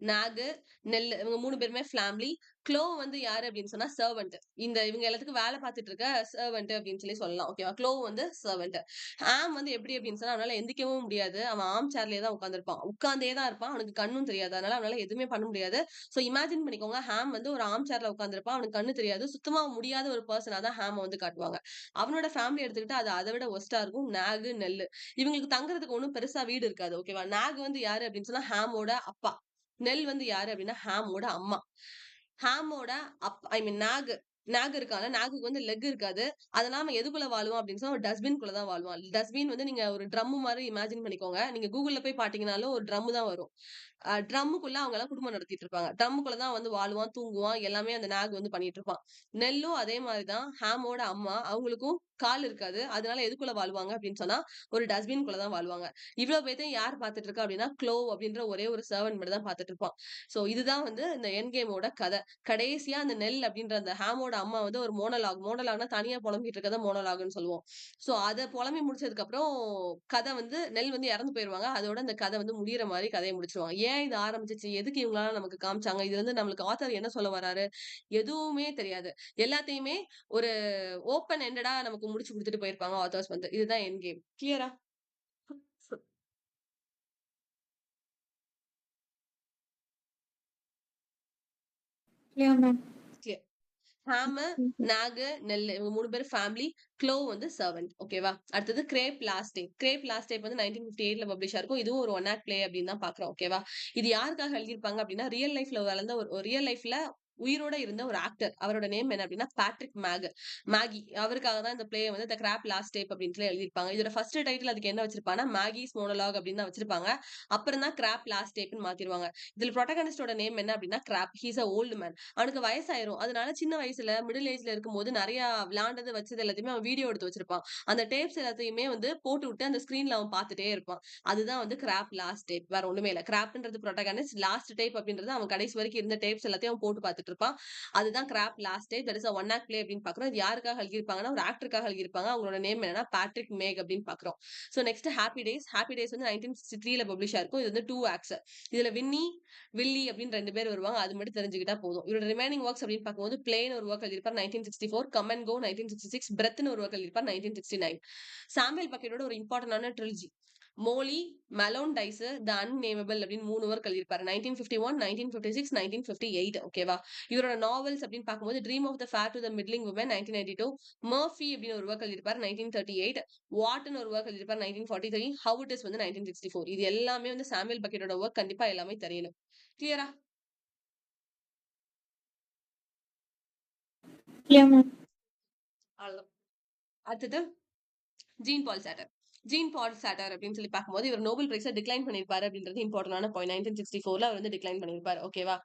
நாகு, நெல்லு இவங்க 3 பேருமே ஃபேமிலி. க்ளோ வந்து யாரு அப்படின்னு சொன்னா சர்வன்ட். இவங்க எல்லாத்துக்கும் வேலை பார்த்துட்டு இருக்க சர்வன்ட் அப்படின்னு சொல்லி சொல்லலாம். ஓகேவா? க்ளோ வந்து சர்வன்ட். ஹாம் வந்து எப்படி அப்படின்னு சொன்னா அவனால எந்திரிக்கவும் முடியாது. அவன் ஆர்ம் சேர்லயே தான் உட்கார்ந்திருப்பான். உட்கார்ந்தே தான் இருப்பான். அவனுக்கு கண்ணும் தெரியாது. அதனால அவனால எதுவுமே பண்ண முடியாது. சோ இமேஜின் பண்ணிக்கோங்க. ஹாம் வந்து ஒரு ஆர்ம் சேர்ல உட்கார்ந்திருப்பான். அவனுக்கு கண்ணு தெரியாது. சுத்தமா முடியாத ஒரு பெர்சனா தான் ஹாம வந்து காட்டுவாங்க. அவனோட ஃபேமிலி எடுத்துக்கிட்டா அது அதை விட ஒஸ்டா இருக்கும். நாகு, நெல்லு இவங்களுக்கு தங்குறதுக்கு ஒண்ணும் பெருசா வீடு இருக்காது. ஓகேவா? நாக் வந்து யாரு அப்படின்னு சொன்னா ஹாமோட அப்பா. நெல் வந்து யாரு அப்படின்னா ஹாமோட அம்மா. ஹாமோட ஐ மீன் நாக் இருக்கான்ல, நாகுக்கு வந்து லெக் இருக்காது. அதனால அவன் எதுக்குள்ள வாழுவான் அப்படின்னு சொன்னா ஒரு டஸ்ட்பின்குள்ள தான் வாழ்வான். டஸ்ட்பின் வந்து நீங்க ஒரு ட்ரம் மாதிரி இமேஜின் பண்ணிக்கோங்க. நீங்க கூகுள்ல போய் பாத்தீங்கன்னாலும் ஒரு ட்ரம் தான் வரும். ட்ரம்முக்குள்ள அவங்க எல்லாம் குடும்பம் நடத்திட்டு இருப்பாங்க. ட்ரம்முக்குள்ள தான் வந்து வாழுவான், தூங்குவான், எல்லாமே அந்த நாக் வந்து பண்ணிட்டு இருப்பான். நெல்லும் அதே மாதிரிதான். ஹாமோட அம்மா அவங்களுக்கும் கால் இருக்காது. அதனால எதுக்குள்ள வாழ்வாங்க அப்படின்னு சொன்னா ஒரு டஸ்ட்பின்குள்ள தான் வாழ்வாங்க. இவ்வளவு பேத்தையும் யார் பார்த்துட்டு இருக்கா அப்படின்னா க்ளோ அப்படின்ற ஒரே ஒரு சர்வன்ட் மட்டும் தான் பார்த்துட்டு இருப்பான். சோ இதுதான் வந்து இந்த என் கேமோட கதை. கடைசியா அந்த நெல் அப்படின்ற அந்த ஹாமோட அம்மா வந்து ஒரு மோனோலாக்னா தனியா புலம்பிட்டு இருக்கத மோனோலாக்னு சொல்லுவோம். சோ அத புலம்பி முடிச்சதுக்கு அப்புறம் கதை வந்து நெல் வந்து இறந்து போயிருவாங்க. அதோட அந்த கதை வந்து முடியிற மாதிரி கதையை முடிச்சிருவாங்க. ஏன் இது ஆரம்பிச்சிச்சு? எதுக்கு இவங்களால நமக்கு காமிச்சாங்க? இது வந்து நம்மளுக்கு ஆத்தர் என்ன சொல்ல வராரு? எதுவுமே தெரியாது. எல்லாத்தையுமே ஒரு ஓப்பன் எண்டடா நமக்கு முடிச்சு குடுத்துட்டு போயிருப்பாங்க ஆத்தர்ஸ் வந்து. இதுதான் எண்ட் கேம். கிளியரா? Yeah, ma'am. கிளியர். ஹாமு, நாகு, நெல்லு இவங்க 3 பேரும் ஃபேமிலி. க்ளோ வந்து சர்வன்ட். ஓகேவா? அடுத்தது Krapp last tape. Krapp last tape வந்து 1958ல பப்ளிஷ் ஆயிருக்கும். இதுவும் ஒரு ஒன் ஆக்ட் பிளே அப்படின்னு தான் பாக்குறோம். ஓகேவா? இது யாருக்காக எழுதியிருப்பாங்க அப்படின்னா ரியல் லைஃப்ல வளர்ந்த ஒரு ரியல் லைஃப்ல உயிரோட இருந்த ஒரு ஆக்டர். அவரோட நேம் என்ன அப்படின்னா பேட்ரிக் மேகி. அவருக்காக தான் இந்த பிளே வந்து த கிராப் லாஸ்ட் டேப் அப்படின்னு சொல்லி எழுதியிருப்பாங்க. இதோட ஃபர்ஸ்ட் டைட்டில் அதுக்கு என்ன வச்சிருப்பாங்கன்னா மேகிஸ் மோனோலாக் அப்படின்னு தான் வச்சிருப்பாங்க. அப்புறம் தான் கிராப் லாஸ்ட் டேப்னு மாத்திருவாங்க. இதுல ப்ரோட்டகனிஸ்டோட நேம் என்ன அப்படின்னா Krapp. He's a old man. அவனுக்கு வயசாயிரும். அதனால சின்ன வயசுல மிடில் ஏஜ்ல இருக்கும்போது நிறைய விளையாண்டது வச்சது எல்லாத்தையுமே அவன் வீடியோ எடுத்து வச்சிருப்பான். அந்த டேப்ஸ் எல்லாத்தையுமே வந்து போட்டு விட்டு அந்த ஸ்கிரீன்ல அவன் பார்த்துட்டே இருப்பான். அதுதான் வந்து கிராப் லாஸ்ட் டேப். வேற ஒண்ணுமே இல்ல. கிராப்ன்றது ப்ரோட்டகனிஸ்ட், லாஸ்ட் டேப் அப்படின்றது அவன் கடைசி வரைக்கும் இருந்த டேப்ஸ் எல்லாத்தையும் அவன் போட்டு பார்த்துட்டு இருப்பான். அதுதான் Krapp last tape. That is a one act play அப்படின்னு பாக்குறோம். இது யாருக்காக எழுதியிருப்பாங்கன்னா ஒரு ஆக்டருக்காக எழுதியிருப்பாங்க. அவங்களோட நேம் என்னன்னா பேட்ரிக் மேக் அப்படின்னு பாக்குறோம். So next happy days. Happy days வந்து 1963ல பப்ளிஷ் ஆயிருக்கும். இது வந்து 2 ஆக்ட்ஸ். இதுல வில்லி அப்படின்னு 2 பேர் வருவாங்க. அது மட்டும் தெரிஞ்சுக்கிட்டா போதும். இவரோட ரிமைனிங் ஒர்க்ஸ் அப்படின்னு பார்க்கும்போது பிளேன் ஒரு ஒர்க் எழுதியிருப்பார் 1964, கம் அண்ட் கோ 1966, பிரெத்னு ஒரு ஒர்க் எழுதியிருப்பார் 1969. சாமுவேல் பக்கெட்டோட ஒரு இம்பார்ட்டன்டான ட்ரிலஜி மோலி, மெலோன் டைஸ், த அன்னேமபிள் அப்படின்னு 3 ஒர்க் எழுதியிருப்பாரு. 1951, 1956, 1958 ஓகேவா? இவரோட நாவல்ஸ் அப்படின்னு பார்க்கும்போது dream of the fair to the middling woman 1992, Murphy அப்படின்னு ஒரு ஒர்க் எழுதியிருப்பாரு 1938, வாட்னு ஒரு ஒர்க் எழுதியிருப்பாரு 1943, ஹவ் இட் இஸ் வந்து 1964. இது எல்லாமே வந்து சாமுவேல் பக்கெட்டோட ஒர்க். கண்டிப்பா எல்லாமே தெரியணும். கிளியரா? Yeah, ma'am. அவ்வளவுதான். அடுத்தது ஜீன் பால் சாட்டர். ஜீன் பால் சாட்டர் அப்படின்னு சொல்லி பார்க்கும்போது இவர் நோபல் பிரைஸை டிக்ளைன் பண்ணிருப்பாரு அப்படின்றது இம்பார்ட்டன்டான பாயிண்ட். 1964ல அவர் வந்து டிக்ளைன் பண்ணிருப்பாரு. ஓகேவா?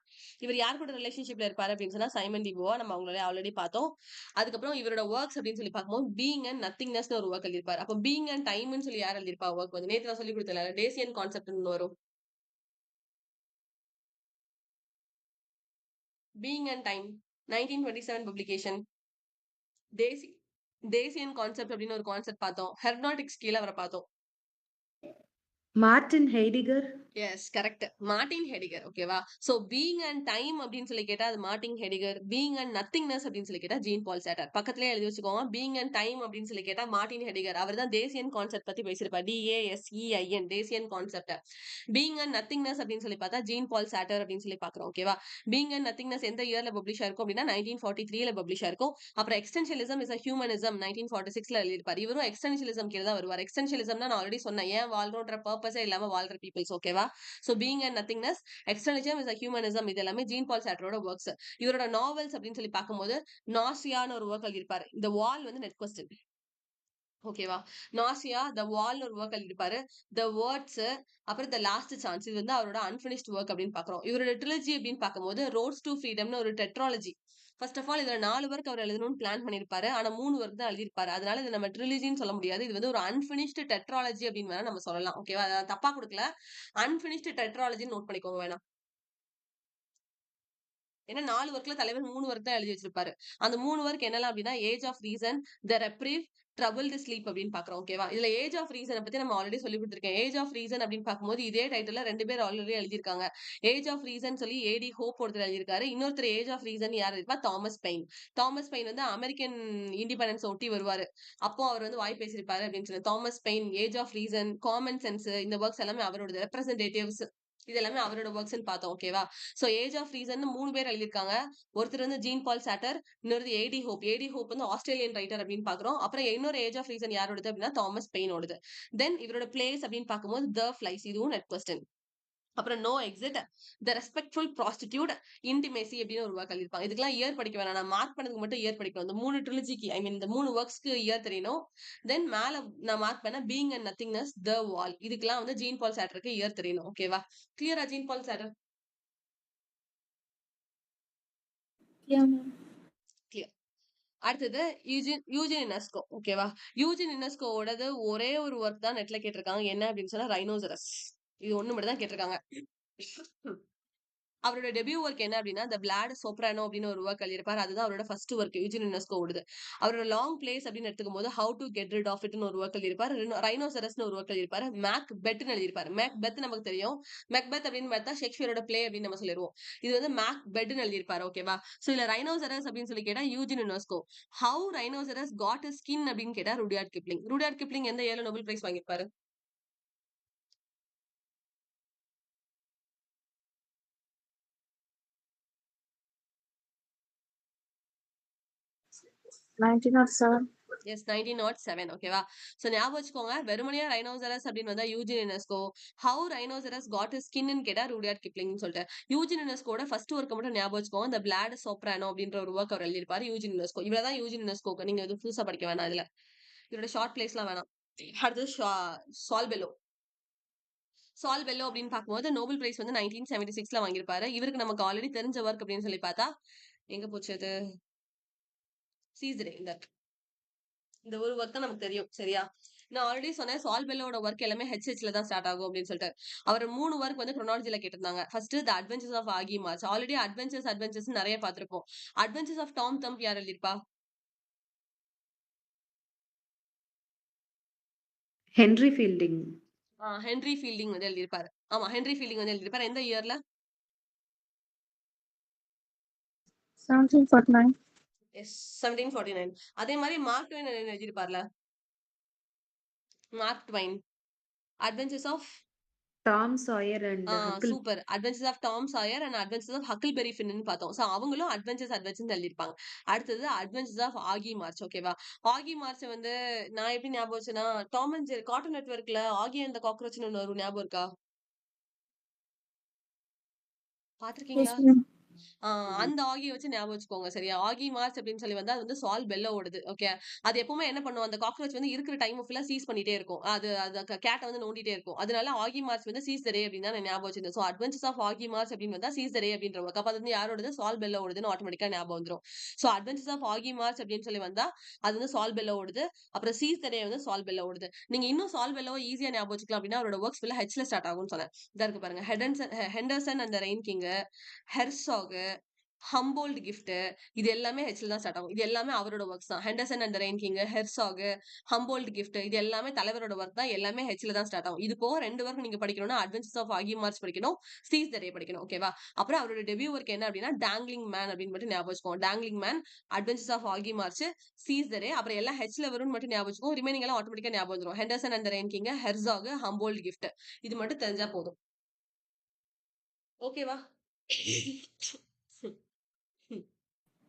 இவர் யார் கூட ரிலேஷன்ஷிப்ல இருப்பாரு அப்படின்னு சொன்னா சைமன் டிபோவா நம்ம அவங்களே ஆல்ரெடி பார்த்தோம். அதுக்கப்புறம் இவரோட ஒர்க்ஸ் அப்படின்னு சொல்லி பார்க்கும்போது பீயிங் அண்ட் நத்திங்னஸ் ஒரு ஒர்க் எழுதியிருப்பாரு. அப்போ பீயிங் அண்ட் டைம்னு சொல்லி யார் எழுதியிருப்பா ஒர்க் வந்து நேற்று நான் சொல்லி கொடுத்தல டேசியன் கான்செப்ட்னு வரும். Being and time 1927 publication. Dasein concept அப்படின்னு ஒரு கான்செப்ட் பார்த்தோம். ஹெர்னாட்டிக்ஸ் கீழே அவரை பார்த்தோம். Martin Heidegger. Yes correct. Martin Heidegger. ஓகேவா? சோ பீயிங் அண்ட் டைம் அப்படின்னு சொல்லி கேட்டா அது Martin Heidegger. Being and nothingness அப்படின்னு சொல்லி கேட்டா ஜீன் பால் சாட்டர். பக்கத்துலயே எழுதி வச்சுக்கோங்க. பீயிங் அண்ட் டைம் அப்படின்னு சொல்லி கேட்டா மார்டின் ஹெடிகர். அவர் தான் தேசியன் கான்செப்ட் பத்தி பேசியிருப்பார். DASEIN Desikan concept. Being and nothingness அப்படின்னு சொல்லி பார்த்தா ஜீன் பால் சாட்டர் அப்படின்னு சொல்லி பாக்குறோம். ஓகேவா? பீயிங் அண்ட் நத்திங்னஸ் எந்த இயர்ல பப்ளிஷ் ஆயிருக்கும் அப்படின்னா 1943ல பப்ளிஷ் ஆயிருக்கும். அப்புறம் எக்ஸ்டென்ஷியலிசம் இஸ் அ ஹியூமனிசம் 1946ல எழுதியிருப்பார். இவரும் எக்ஸ்டென்ஷியலிசம் கீழே தான் வருவார். எக்ஸ்டென்ஷியலிசம்னா நான் ஆல்ரெடி சொன்னேன், ஏன் வாழ்றோன்ற பர்பஸே இல்லாம வாழ்ற பீப்பிள்ஸ். ஓகேவா? So being and nothingness, externalism is a humanism, இது எல்லாமே ஜீன் பால் சாட்டரோட ஒர்க்ஸ். இவரோட நாவல்ஸ் அப்படின்னு சொல்லி பார்க்கும்போது நாசியான்னு ஒரு ஒர்க் எழுதியிருப்பாரு. இந்த வால் வந்து நெட் கொஸ்டின். ஓகேவா? நாசியா, த வால்னு ஒரு ஒர்க் எழுதியிருப்பாரு. த வேர்ட்ஸ், அப்புறம் த லாஸ்ட் சான்ஸ், இது வந்து அவரோட அன்பினிஷ்ட் ஒர்க் அப்படின்னு பாக்குறோம். இவரோட ட்ரிலஜி அப்படின்னு பார்க்கும்போது ரோட்ஸ் டு ஃப்ரீடம்னு ஒரு டெட்ராலஜி. ஃபர்ஸ்ட் ஆஃப் ஆல் இதுல 4 ஒர்க் அவர் எழுதணும்னு பிளான் பண்ணிருப்பாரு. ஆனா 3 ஒர்க் தான் எழுதியிருப்பாரு. அதனால இது நம்ம ட்ரிலஜின்னு சொல்ல முடியாது. இது வந்து ஒரு அன்பினிஷ்ட் டெட்ராலஜி அப்படின்னு வேணா நம்ம சொல்லலாம். ஓகேவா? அதை தப்பா கொடுக்கல. அன்பினிஷ்ட் டெட்ராலஜின்னு நோட் பண்ணிக்கோங்க வேணா. ஏன்னா 4 ஒர்க்ல தலைவர் 3 ஒர்க் தான் எழுதி வச்சிருப்பாரு. அந்த 3 ஒர்க் என்னலாம் அப்படின்னா age of reason, the reprieve, troubled sleep அப்படின்னு பாக்குறோம். ஓகேவா? இதுல ஏஜ் ஆஃப் ரீசனை பத்தி நம்ம ஆல்ரெடி சொல்லி கொடுத்துருக்கேன். ஏஜ் ஆஃப் ரீசன் அப்படின்னு பார்க்கும்போது இதே டைட்டில்ல 2 பேர் ஆல்ரெடி எழுதியிருக்காங்க. ஏஜ் ஆஃப் ரீசன் சொல்லி ஏடி ஹோப் ஒருத்தர் எழுதியிருக்காரு. இன்னொருத்தர் ஏஜ் ஆஃப் ரீசன் யார் இருப்பா? Thomas Paine. தாமஸ் பெயின் வந்து அமெரிக்கன் இண்டிபெண்டன்ஸ் ஒட்டி வருவாரு. அப்போ அவர் வந்து வாய் பேசியிருப்பாரு அப்படின்னு சொல்லி Thomas Paine, age of reason, common sense, இந்த ஒர்க்ஸ் எல்லாமே அவரோட ரெப்ரசன்டேட்டிவ்ஸ். இது எல்லாமே அவரோட ஒர்க்ஸ் பார்த்தோம். ஓகேவா? சோ ஏஜ் ஆஃப் ரீசன் 3 பேர் எழுதியிருக்காங்க. ஒருத்தர் வந்து ஜீன் பால் சாட்டர், இன்னொரு ஏடி ஹோப். ஏடி ஹோப் வந்து ஆஸ்திரேலியன் ரைட்டர் அப்படின்னு பாக்குறோம். அப்புறம் இன்னொரு ஏஜ் ஆஃப் ரீசன் யாரோடது அப்படின்னா தாமஸ் பெயினோடது. தென் இவரோட பிளேஸ் அப்படின்னு பார்க்கும்போது த ஃபிளைஸ், இதுவும் நெட் கொஸ்டின். அப்புறம் நோ எக்ஸிட், த ரெஸ்பெக்ட்ஃபுல் ப்ராஸ்டிடியூட், இன்டிமேசி அப்படின்னு ஒரு ஒர்க் எழுதிருப்பாங்க. இதுக்கெல்லாம் இயர் படிக்க வேணாம். நான் மார்க் பண்ணதுக்கு மட்டும் இயர் படிக்கணும். இந்த 3 ட்ரிலஜிக்கு ஐ மீன் இந்த 3 ஒர்க்ஸ்க்கு இயர் தெரியணும். தென் மேல நான் மார்க் பண்ண பீயிங் அண்ட் நத்திங்னஸ், த வால், இதுக்கெல்லாம் வந்து ஜீன் பால் சாட்டருக்கு இயர் தெரியணும். ஓகேவா? கிளியரா ஜீன் பால் சாட்டர்? Yeah, ma'am. கிளியர். அடுத்தது யூஜின் யுனெஸ்கோ. ஓகேவா? யூஜின் யுனெஸ்கோவோடது ஒரே ஒரு ஒர்க் தான் நெட்ல கேட்டிருக்காங்க. என்ன அப்படின்னு சொன்னா ரைனோசரஸ். இது ஒண்ணு மட்டும் தான் கேட்டிருக்காங்க. அவரோட டெபியூ ஒர்க் என்ன அப்படின்னா த பிளாட் சோப்ரானோ அப்படின்னு ஒரு ஒர்க் எழுதியிருப்பாரு. அதுதான் அவரோட ஃபர்ஸ்ட் ஒர்க் யூஜின் யுனெஸ்கோ ஓடுது. அவரோட லாங் பிளேஸ் அப்படின்னு எடுத்துக்கும் போது how to get rid of இட்னு ஒரு ஒர்க் எழுதியிருப்பாரு. ரைனோசரஸ்னு ஒரு ஒர்க் எழுதியிருப்பாரு. மேக் பெட்னு எழுதியிருப்பாரு. மேக் பெத் நமக்கு தெரியும். மேக்பெத் அப்படின்னு பார்த்தா ஷேக்ஸ்பியரோட பிளே அப்படின்னு நம்ம சொல்லிடுவோம். இது வந்து மேக் பெட்னு எழுதியிருப்பாரு. ஓகேவா? சோ இல்ல ரைனோசரஸ் அப்படின்னு சொல்லி கேட்டா Eugene Ionesco. How rhinoceros got his skin அப்படின்னு கேட்டா ருடியார்ட் கிப்ளிங். ருடியார்ட் கிப்ளிங் எந்த இயர்ல நோபல் பிரைஸ் வாங்கியிருப்பாரு? $1907. எஸ் 1907. ஓகேவா? சோ ஞாபகம் வச்சுக்கோங்க. வெறுமனையா ரைனோசரஸ் அப்படின்னு வந்தா Eugene Ionesco. How rhinoceros got his ஸ்கின்னு கேட்டா ருடியார்ட் கிப்ளிங்னு சொல்லிட்டு. யூஜின் யுனெஸ்கோட ஃபர்ஸ்ட் ஒர்க் மட்டும் ஞாபகம் வச்சுக்கோங்க. இந்த பிளாட் சோப்ரானோ அப்படின்ற ஒரு ஒர்க் அவர் எழுதியிருப்பாரு. Eugene UNESCO. இவ்வளவுதான் யூஜின் யுனெஸ்கோக்கு. நீங்க எதுவும் புதுசா படிக்க வேணாம் இதுல. இதோட ஷார்ட் பிளேஸ்லாம் வேணாம். அடுத்தது சால்பெல்லோ. சால்பெல்லோ அப்படின்னு பார்க்கும்போது நோபல் பிரைஸ் வந்து 1976ல வாங்கியிருப்பாரு. இவருக்கு நமக்கு ஆல்ரெடி தெரிஞ்ச ஒர்க் அப்படின்னு சொல்லி பார்த்தா எங்க போச்சு அது? சீசரே இந்த ஒரு ஒர்க் தான் நமக்கு தெரியும். சரியா? நான் ஆல்ரெடி சொன்னேன் சால்பெல்லோட ஒர்க் எல்லாமே ஹெச்ஹெச்ல தான் ஸ்டார்ட் ஆகும் அப்படின்னு சொல்லிட்டு. அவர் 3 ஒர்க் வந்து குரோனாலஜில கேட்டிருந்தாங்க. First the adventures of Augie March. Already adventures நிறைய பார்த்திருப்போம். அட்வென்ச்சர்ஸ் ஆஃப் டாம் தம்ப் யார் எழுதியிருப்பா? Henry Fielding. ஹென்றி ஃபீல்டிங் வந்து எழுதியிருப்பாரு. ஆமா ஹென்றி ஃபீல்டிங் வந்து எழுதியிருப்பாரு. எந்த இயர்ல? 1749. எஸ் 1749. அதே மாதிரி மார்க் ட்வைன் எழுதியிருப்பார்ல? Mark Twain adventures of Tom Sawyer and Huckle. Super. Adventures of Tom Sawyer and adventures of Huckleberry ஃபின்னு பார்த்தோம். சோ அவங்களும் அட்வென்ச்சர்ஸ் எழுதியிருப்பாங்க. அடுத்தது அட்வென்ச்சர்ஸ் ஆஃப் ஆகி மார்ச். ஓகேவா? ஆகி மார்ச் வந்து நான் எப்படி ஞாபகம் வச்சேன்னா, டாம் அண்ட் ஜெர்ரி கார்ட்டூன் நெட்வொர்க்ல ஆகி அண்ட் த காக்ரோச்னு ஒண்ணு வரும். ஞாபகம் இருக்கா? Yes, பார்த்திருக்கீங்களா? ma'am. அந்த ஆகிய வச்சு ஞாபகம் வச்சுக்கோங்க. சரியா? ஆகி மார்ச் அப்படின்னு சொல்லி வந்தா அது வந்து சால் பெல்லோடது. ஓகே. அது எப்பவுமே என்ன பண்ணும், அந்த காக்ரோச் வந்து இருக்கிற டைம் ஃபுல்லா சீஸ் பண்ணிட்டே இருக்கும். அது அது கேட்ட வந்து நோண்டிட்டே இருக்கும். அதனால ஆகி மார்ச் வந்து சீஸ் த டே அப்படின்னு தான் நான் ஞாபகம் வச்சிருந்தேன். So adventures of Augie March அப்படின்னு வந்தா சீஸ் த டே அப்படின்ற ஒரு அப்ப அது வந்து யாரோடது? சால் பெல்லோடதுன்னு ஆட்டோமேட்டிக்கா ஞாபகம் வந்துரும். So adventures of Augie March அப்படின்னு சொல்லி வந்தா அது வந்து சால் பெல்லோடது. அப்புறம் சீஸ் த டே வந்து சால் பெல்லோடது. நீங்க இன்னும் சால் பெல்லோவ ஈஸியா ஞாபகம் வச்சுக்கலாம் அப்படின்னா அவரோட ஒர்க்ஸ் ஃபுல்லா ஹெச்ல ஸ்டார்ட் ஆகும்னு சொன்னேன். இதா இருக்கு பாருங்க. Henderson and the rain king, Herzog, Humboldt gift, இது எல்லாமே ஹெச்ல தான் ஸ்டார்ட் ஆகும். இது எல்லாமே அவரோட ஒர்க்ஸ் தான். Henderson and the rain king, Herzog, Humboldt gift, இது எல்லாமே தலைவரோட ஒர்க் தான். எல்லாமே ஹெச்ல தான் ஸ்டார்ட் ஆகும். இது போக 2 ஒர்க் நீங்க படிக்கணும்னா அட்வென்ச்சர்ஸ் ஆஃப் ஆகி மார்ச் படிக்கணும், சீஸ் த டே படிக்கணும். ஓகேவா? அப்புறம் அவரோட டெபியூ ஒர்க் என்ன அப்படின்னா டாங்லிங் மேன் அப்படின்னு மட்டும் ஞாபகம் வச்சுக்கோங்க. டாங்லிங் man, adventures of Augie March, cheese த டே, அப்புறம் எல்லாம் ஹெச்ல வரும்னு மட்டும் ஞாபகம் வச்சுக்கோங்க. ரிமைனிங் எல்லாம் ஆட்டோமேட்டிக்கா ஞாபகம் வந்துரும். Henderson and the rain king, Herzog, Humboldt gift, இது மட்டும் தெரிஞ்சா போதும். ஓகேவா?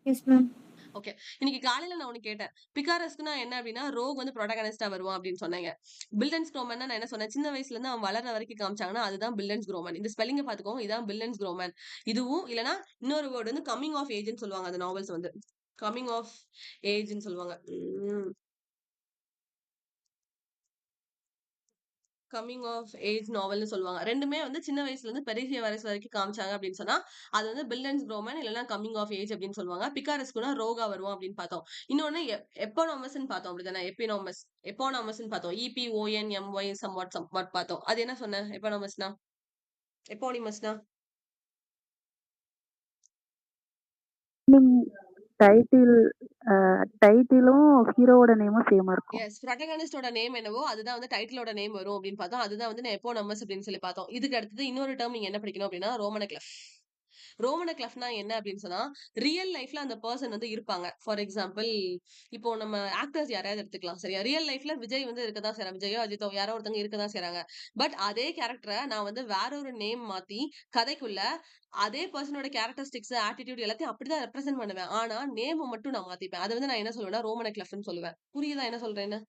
Yes, ma'am. ஓகே. இன்னைக்கு காலையில நான் ஒண்ணு கேட்டேன். பிகாரஸ்க்குன்னா என்ன அப்படின்னா, ரோக் வந்து புரோட்டகனிஸ்டா வருவான் அப்படின்னு சொன்னீங்க. பில்டன்ஸ் குரோமன்னா நான் என்ன சொன்னேன்? சின்ன வயசுல இருந்து அவன் வளர்ற வரைக்கும் காமிச்சாங்கன்னா, அதுதான் பில்டன்ஸ் குரோமன். இந்த ஸ்பெல்லிங்க பாத்துக்கோங்க. இதான் பில்டன்ஸ் குரோமன். இதுவும் இல்லனா இன்னொரு வேர்ட் வந்து கம்மிங் ஆஃப் ஏஜ்ன்னு சொல்லுவாங்க அந்த நாவல்ஸ் வந்து. கம்மிங் ஆஃப் ஏஜ்ன்னு சொல்லுவாங்க. கம்மிங் ஆஃப் ஏஜ் நாவல்னு சொல்லுவாங்க. 2மே வந்து சின்ன வயசுல இருந்து பெரிய வயசு வரைக்கும் காமிச்சாங்க அப்படின்னு சொன்னா, அது வந்து பில்டன்ஸ் குரோமன் இல்லனா கம்மிங் ஆஃப் ஏஜ் அப்படின்னு சொல்லுவாங்க. பிகாரஸ்க்குனா ரோகா வருவான் அப்படின்னு பார்த்தோம். இன்னொன்னு எப்போனாமஸ்ன்னு பார்த்தோம் அப்படிதானே? எப்போனாமஸ்ன்னு பார்த்தோம். EPONMY சம்வாட் பார்த்தோம். அது என்ன சொன்னேன்? எப்போனாமஸ்னா? எப்போனிமஸ்னா? டைட்டில் டைட்டிலும் ஹீரோவோட நேமும் சேமா இருக்கும். எஸ். புரோட்டகனிஸ்டோட நேம் என்னவோ அதுதான் வந்து டைட்டிலோட நேம் வரும் அப்படின்னு பார்த்தோம். அதுதான் வந்து எப்போனமஸ் அப்படின்னு சொல்லி பார்த்தோம். இதுக்கு அடுத்தது இன்னொரு டெர்ம் நீங்க என்ன படிக்கணும் அப்படின்னா ரோமனக்ளெஃப். ரோமனக்ளெஃப்னா என்ன அப்படின்னு சொன்னா, ரியல் லைஃப்ல அந்த பெர்சன் வந்து இருப்பாங்க. ஃபார் எக்ஸாம்பிள் இப்போ நம்ம ஆக்டர்ஸ் யாரையாவது எடுத்துக்கலாம். சரியா? ரியல் லைஃப்ல விஜய் வந்து இருக்கதான் செய்றாங்க. விஜயோ, அஜித்தோ யாரோ ஒருத்தவங்க இருக்கதான் செய்றாங்க. பட் அதே கேரக்டர நான் வந்து வேற ஒரு நேம் மாத்தி கதைக்குள்ள அதே பெர்சனோட கேரக்டரிஸ்டிக்ஸ், ஆட்டிட்யூட் எல்லாத்தையும் அப்படிதான் ரெப்ரசென்ட் பண்ணுவேன். ஆனா நேம மட்டும் நான் மாத்திப்பேன். அத வந்து நான் என்ன சொல்லுவேன்னா, ரோமனக்ளெஃப்ன்னு சொல்லுவேன். புரியுதா என்ன சொல்றேன்னு?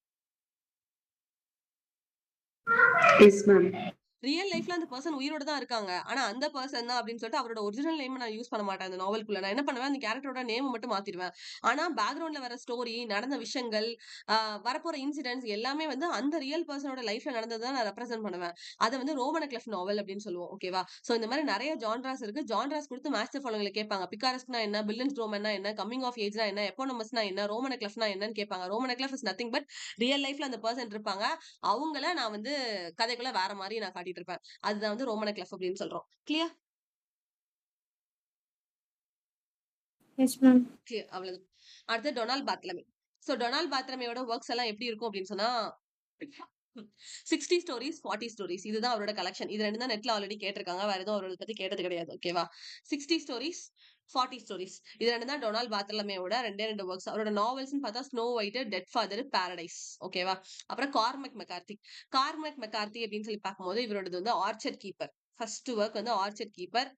Yes ma'am. ரியல் லைஃப்ல அந்த பெர்சன் உயிரோட தான் இருக்காங்க. ஆனா அந்த பெர்சன் தான் அப்படின்னு சொல்லிட்டு அவரோட ஒரிஜினல் நேம் நான் யூஸ் பண்ண மாட்டேன் அந்த நாவல்குள்ள. நான் என்ன பண்ணுவேன், அந்த கேரக்டரோட நேம மட்டும் மாத்திருவேன். ஆனா பேக்கிரவுண்ட்ல வர ஸ்டோரி, நடந்த விஷயங்கள், வரப்போற இன்சிடென்ட்ஸ் எல்லாமே வந்து அந்த ரியல் பெர்சனோட லைஃப்ல நடந்தத நான் ரெப்ரசென்ட் பண்ணுவேன். அத வந்து ரோமனக்ளெஃப் நாவல் அப்படின்னு சொல்லுவோம். ஓகேவா? சோ இந்த மாதிரி நிறைய ஜான்ராஸ் இருக்கு. ஜான்ராஸ் கொடுத்து மாஸ்டர் ஃபாலோவர்களை கேட்பாங்க. பிகாரஸ்க்னா என்ன? பில்டன்ஸ் ரோமன்னா என்ன? கம்மிங் ஆஃப் ஏஜ்னா என்ன? எப்போனமஸ்னா என்ன? ரோமனக்ளெஃப்னா என்னன்னு கேட்பாங்க. ரோமனக்ளெஃப் இஸ் நத்திங் பட் ரியல் லைஃப்ல அந்த பெர்சன் இருப்பாங்க. அவங்கள நான் வந்து கதைக்குள்ள வேற மாதிரி நான் காட்டிட்டு இருப்பேன். அதுதான் வந்து ரோமனக்ளெஃப் அப்படின்னு சொல்றோம். கிளியர்? Yes, ma'am. கிளியர். அவ்வளவுதான். அடுத்து டொனால்ட் பார்த்லமே. சோ டொனால்ட் பார்த்லமேயோட ஒர்க்ஸ் எல்லாம் எப்படி இருக்கும் அப்படின்னு சொன்னா 60 ஸ்டோரிஸ், 40 ஸ்டோரிஸ். இதுதான் அவரோட கலெக்ஷன். இது 2 தான் நெட்ல ஆல்ரெடி கேட்டிருக்காங்க. வேற எதுவும் அவரோட பத்தி கேட்டது கிடையாது. ஓகேவா? 60 ஸ்டோரிஸ், 40 ஸ்டோரிஸ். இது 2 தான் டொனால்ட் பார்த்லமேயோட 2 ஒர்க்ஸ். அவரோட நாவல்ஸ்னு பார்த்தா snow white, dead father, paradise. ஓகேவா? அப்புறம் கார்மக் மெக்கார்த்தி. கார்மக் மெக்கார்த்தி அப்படின்னு சொல்லி பார்க்கும்போது இவரோடது வந்து ஆர்ச்சர்ட் கீப்பர். ஃபர்ஸ்ட் ஒர்க் வந்து orchard keeper,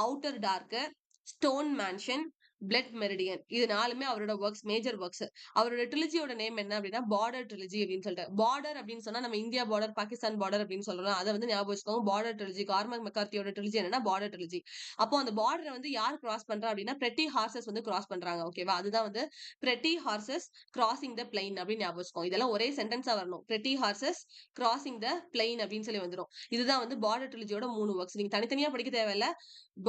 outer dark, stone mansion, blood meridian. இது 4மே அவரோட ஒர்க்ஸ், மேஜர் ஒர்க்ஸ். அவரோட ட்ரிலஜியோட நேம் என்ன அப்படின்னா பார்டர் ட்ரிலஜி அப்படின்னு சொல்லிட்டு. பார்டர் அப்படின்னு சொன்னா நம்ம இந்தியா பார்டர், பாகிஸ்தான் பார்டர் அப்படின்னு சொல்றோம். அதை வந்து ஞாபகம் வச்சுக்கோங்க. Border trilogy. கார்மக் மெக்கார்த்தியோட ட்ரிலஜி என்னன்னா பார்டர் ட்ரிலஜி. அப்போ அந்த பார்டரை வந்து யார் கிராஸ் பண்றா அப்படின்னா பிரெட்டி ஹார்சஸ் வந்து கிராஸ் பண்றாங்க. ஓகேவா? அதுதான் வந்து pretty horses crossing the plain அப்படின்னு ஞாபகம் வச்சுக்கோங்க. இதெல்லாம் ஒரே சென்டென்ஸா வரணும். Pretty horses crossing the plain அப்படின்னு சொல்லி வந்துடும். இதுதான் வந்து பார்டர் ட்ரிலஜியோட 3 ஒர்க்ஸ். நீங்க தனித்தனியா படிக்க தேவையில்ல.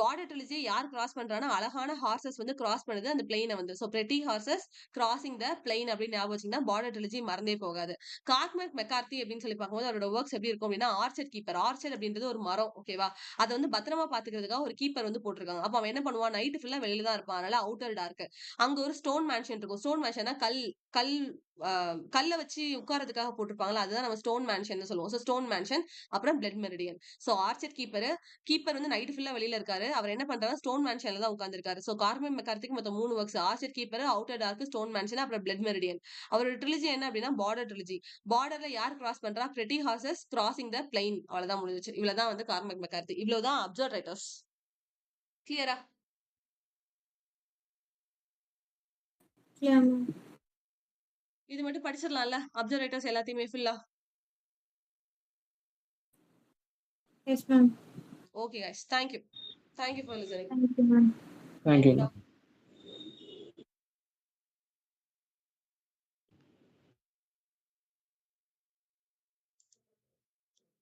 பார்டர் ட்ரிலஜி யார் கிராஸ் பண்றானா அழகான ஹார்சஸ் வந்து கிராஸ் பண்ணுது அந்த பிளைனை வந்து. So pretty horses crossing the plain அப்படின்னு ஞாபகம் வச்சீங்கன்னா பார்டர் ட்ரிலஜி மறந்தே போகாது. கார்மக் மெக்கார்த்தி அப்படின்னு சொல்லி பார்க்கும்போது அவரோட ஒர்க்ஸ் எப்படி இருக்கும் அப்படின்னா ஆர்ச்சர்ட் கீப்பர். ஆர்ச்சர்ட் அப்படின்றது ஒரு மரம். ஓகேவா? அதை வந்து பத்திரமா பாத்துக்கிறதுக்காக ஒரு கீப்பர் வந்து போட்டிருக்காங்க. அப்ப அவன் என்ன பண்ணுவான், நைட்டு ஃபுல்லா வெளியில தான் இருப்பான். அதனால அவுட்டர் டார்க். அங்க ஒரு ஸ்டோன் மேன்ஷன் இருக்கும். ஸ்டோன் மேன்ஷன்னா கல் கல்ல வச்சு உட்கார்றதுக்காக போட்டிருப்பாங்களா, அதுதான் நம்ம ஸ்டோன் மேன்ஷன் சொல்லுவோம். சோ ஸ்டோன் மேன்ஷன், அப்புறம் blood meridian. So orchard keeper வந்து நைட் ஃபுல்லா வெளியில இருக்காரு. அவர் என்ன பண்றாரு, ஸ்டோன் மேன்ஷன்ல தான் உட்கார்ந்திருக்காரு. சோ கார்மக் மெக்கார்த்தி மெக்கார்த்திக்கு மொத்தம் 3 works. Orchard keeper, outer dark, stone mansion, அப்புறம் பிளட் மெரிடியன். அவரோட ட்ரிலஜி என்ன அப்படின்னா பார்டர் ட்ரிலஜி. பார்டர்ல யார் கிராஸ் பண்றா? Pretty horses crossing the plain. அவ்வளவுதான் முடிஞ்சிச்சு. இவ்வளவுதான் வந்து கார்மக் மெக்கார்த்தி. இவ்வளவுதான் அப்சர்ட் ரைட்டர்ஸ். கிளியரா? Yeah, ma'am. இது மட்டும் படிச்சிடலாம்ல அப்சர்ட் ரைட்டர்ஸ் எல்லாத்தையுமே ஃபுல்லா. Yes, ma'am. Okay guys, thank you for listening. Thank you, ma'am. Thank you. Bye.